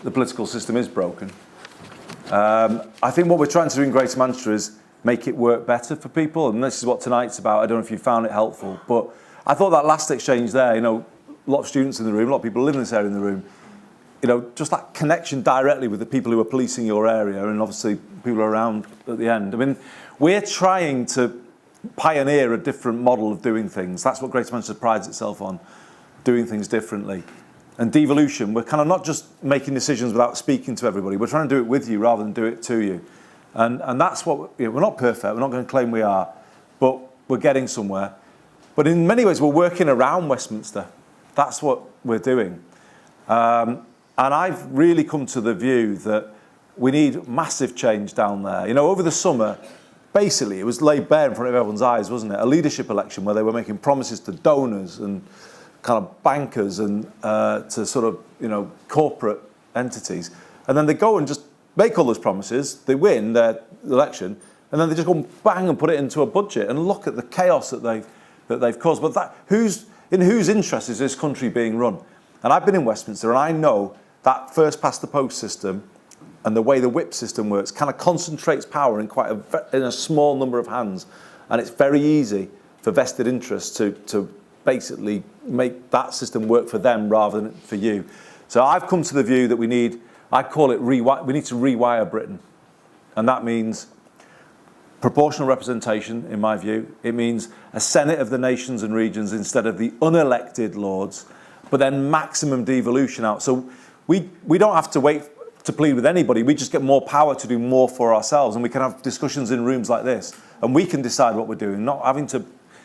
the political system is broken. I think what we're trying to do in Greater Manchester is make it work better for people, and this is what tonight's about. I don't know if you found it helpful, but I thought that last exchange there, a lot of students in the room, a lot of people living in this area in the room, just that connection directly with the people who are policing your area, and obviously people around at the end. I mean, we're trying to pioneer a different model of doing things. That's what Greater Manchester prides itself on, doing things differently. And devolution, we're kind of not just making decisions without speaking to everybody. We're trying to do it with you rather than do it to you. And that's what, we're not perfect. We're not going to claim we are, but we're getting somewhere. But in many ways, we're working around Westminster. That's what we're doing. And I've really come to the view that we need massive change down there. Over the summer, basically, it was laid bare in front of everyone's eyes, wasn't it? A leadership election where they were making promises to donors and kind of bankers and to sort of, corporate entities. And then they go and just make all those promises, they win their election, and then they just go and bang and put it into a budget. And look at the chaos that they've caused. But in whose interest is this country being run? And I've been in Westminster, and I know that first past the post system and the way the whip system works kind of concentrates power in in a small number of hands. And it's very easy for vested interests to basically make that system work for them rather than for you. So I've come to the view that we need to rewire Britain. And that means proportional representation, in my view. It means a Senate of the nations and regions instead of the unelected lords, but then maximum devolution out. So we don't have to wait to plead with anybody. We just get more power to do more for ourselves, and we can have discussions in rooms like this, and we can decide what we're doing, not having to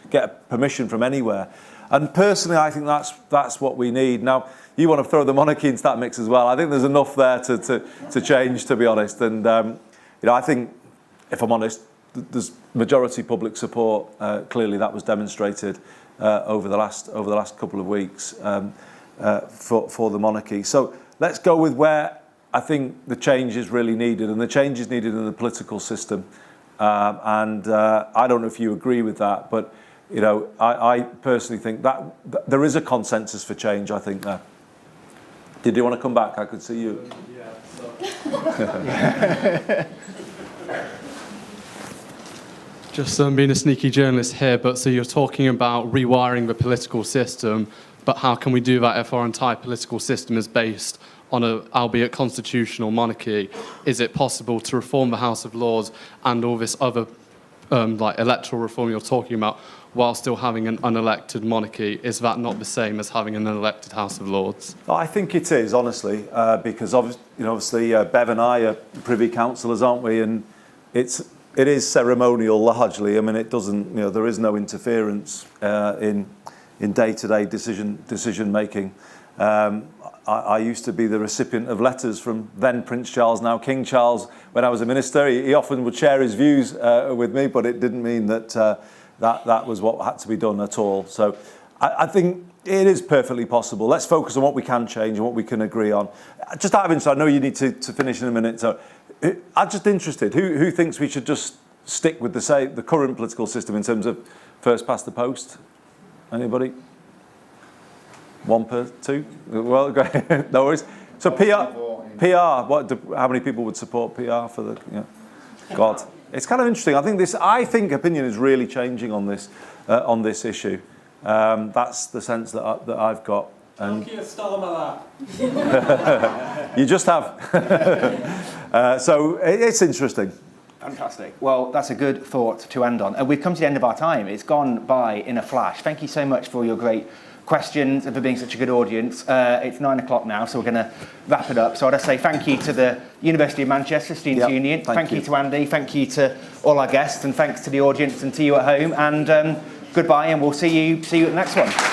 get permission from anywhere. And personally, I think that's what we need. Now, you want to throw the monarchy into that mix as well. I think there's enough there to change, to be honest. And I think, if I'm honest, there's majority public support. Clearly, that was demonstrated over the last couple of weeks for the monarchy. So let's go with where I think the change is really needed, and the change is needed in the political system. And I don't know if you agree with that, but I personally think that there is a consensus for change. I think there. Did you want to come back? I could see you. Just being a sneaky journalist here, but so you're talking about rewiring the political system, but how can we do that if our entire political system is based on a, albeit constitutional monarchy? Is it possible to reform the House of Lords and all this other like electoral reform you're talking about while still having an unelected monarchy? Is that not the same as having an unelected House of Lords? I think it is, honestly, because obviously Bev and I are Privy Councillors, aren't we? And it is ceremonial largely. I mean, it doesn't, there is no interference in day-to-day decision making. I used to be the recipient of letters from then Prince Charles, now King Charles, when I was a minister. He often would share his views with me, but it didn't mean that that was what had to be done at all. So I think it is perfectly possible. Let's focus on what we can change and what we can agree on. Just out of interest, I know you need to finish in a minute, so I'm just interested. Who thinks we should just stick with the current political system in terms of first past the post? Anybody? One per two? Well, great. No worries. So PR. How many people would support PR for the? God, it's kind of interesting. I think opinion is really changing on this issue. That's the sense that I've got. And you just have. So it's interesting. Fantastic. Well, that's a good thought to end on. And we've come to the end of our time. It's gone by in a flash. Thank you so much for your great questions and for being such a good audience. It's 9 o'clock now, so we're going to wrap it up. So I'd say thank you to the University of Manchester Students' Union. Thank you to Andy. Thank you to all our guests, and thanks to the audience and to you at home. And goodbye, and we'll see you at the next one.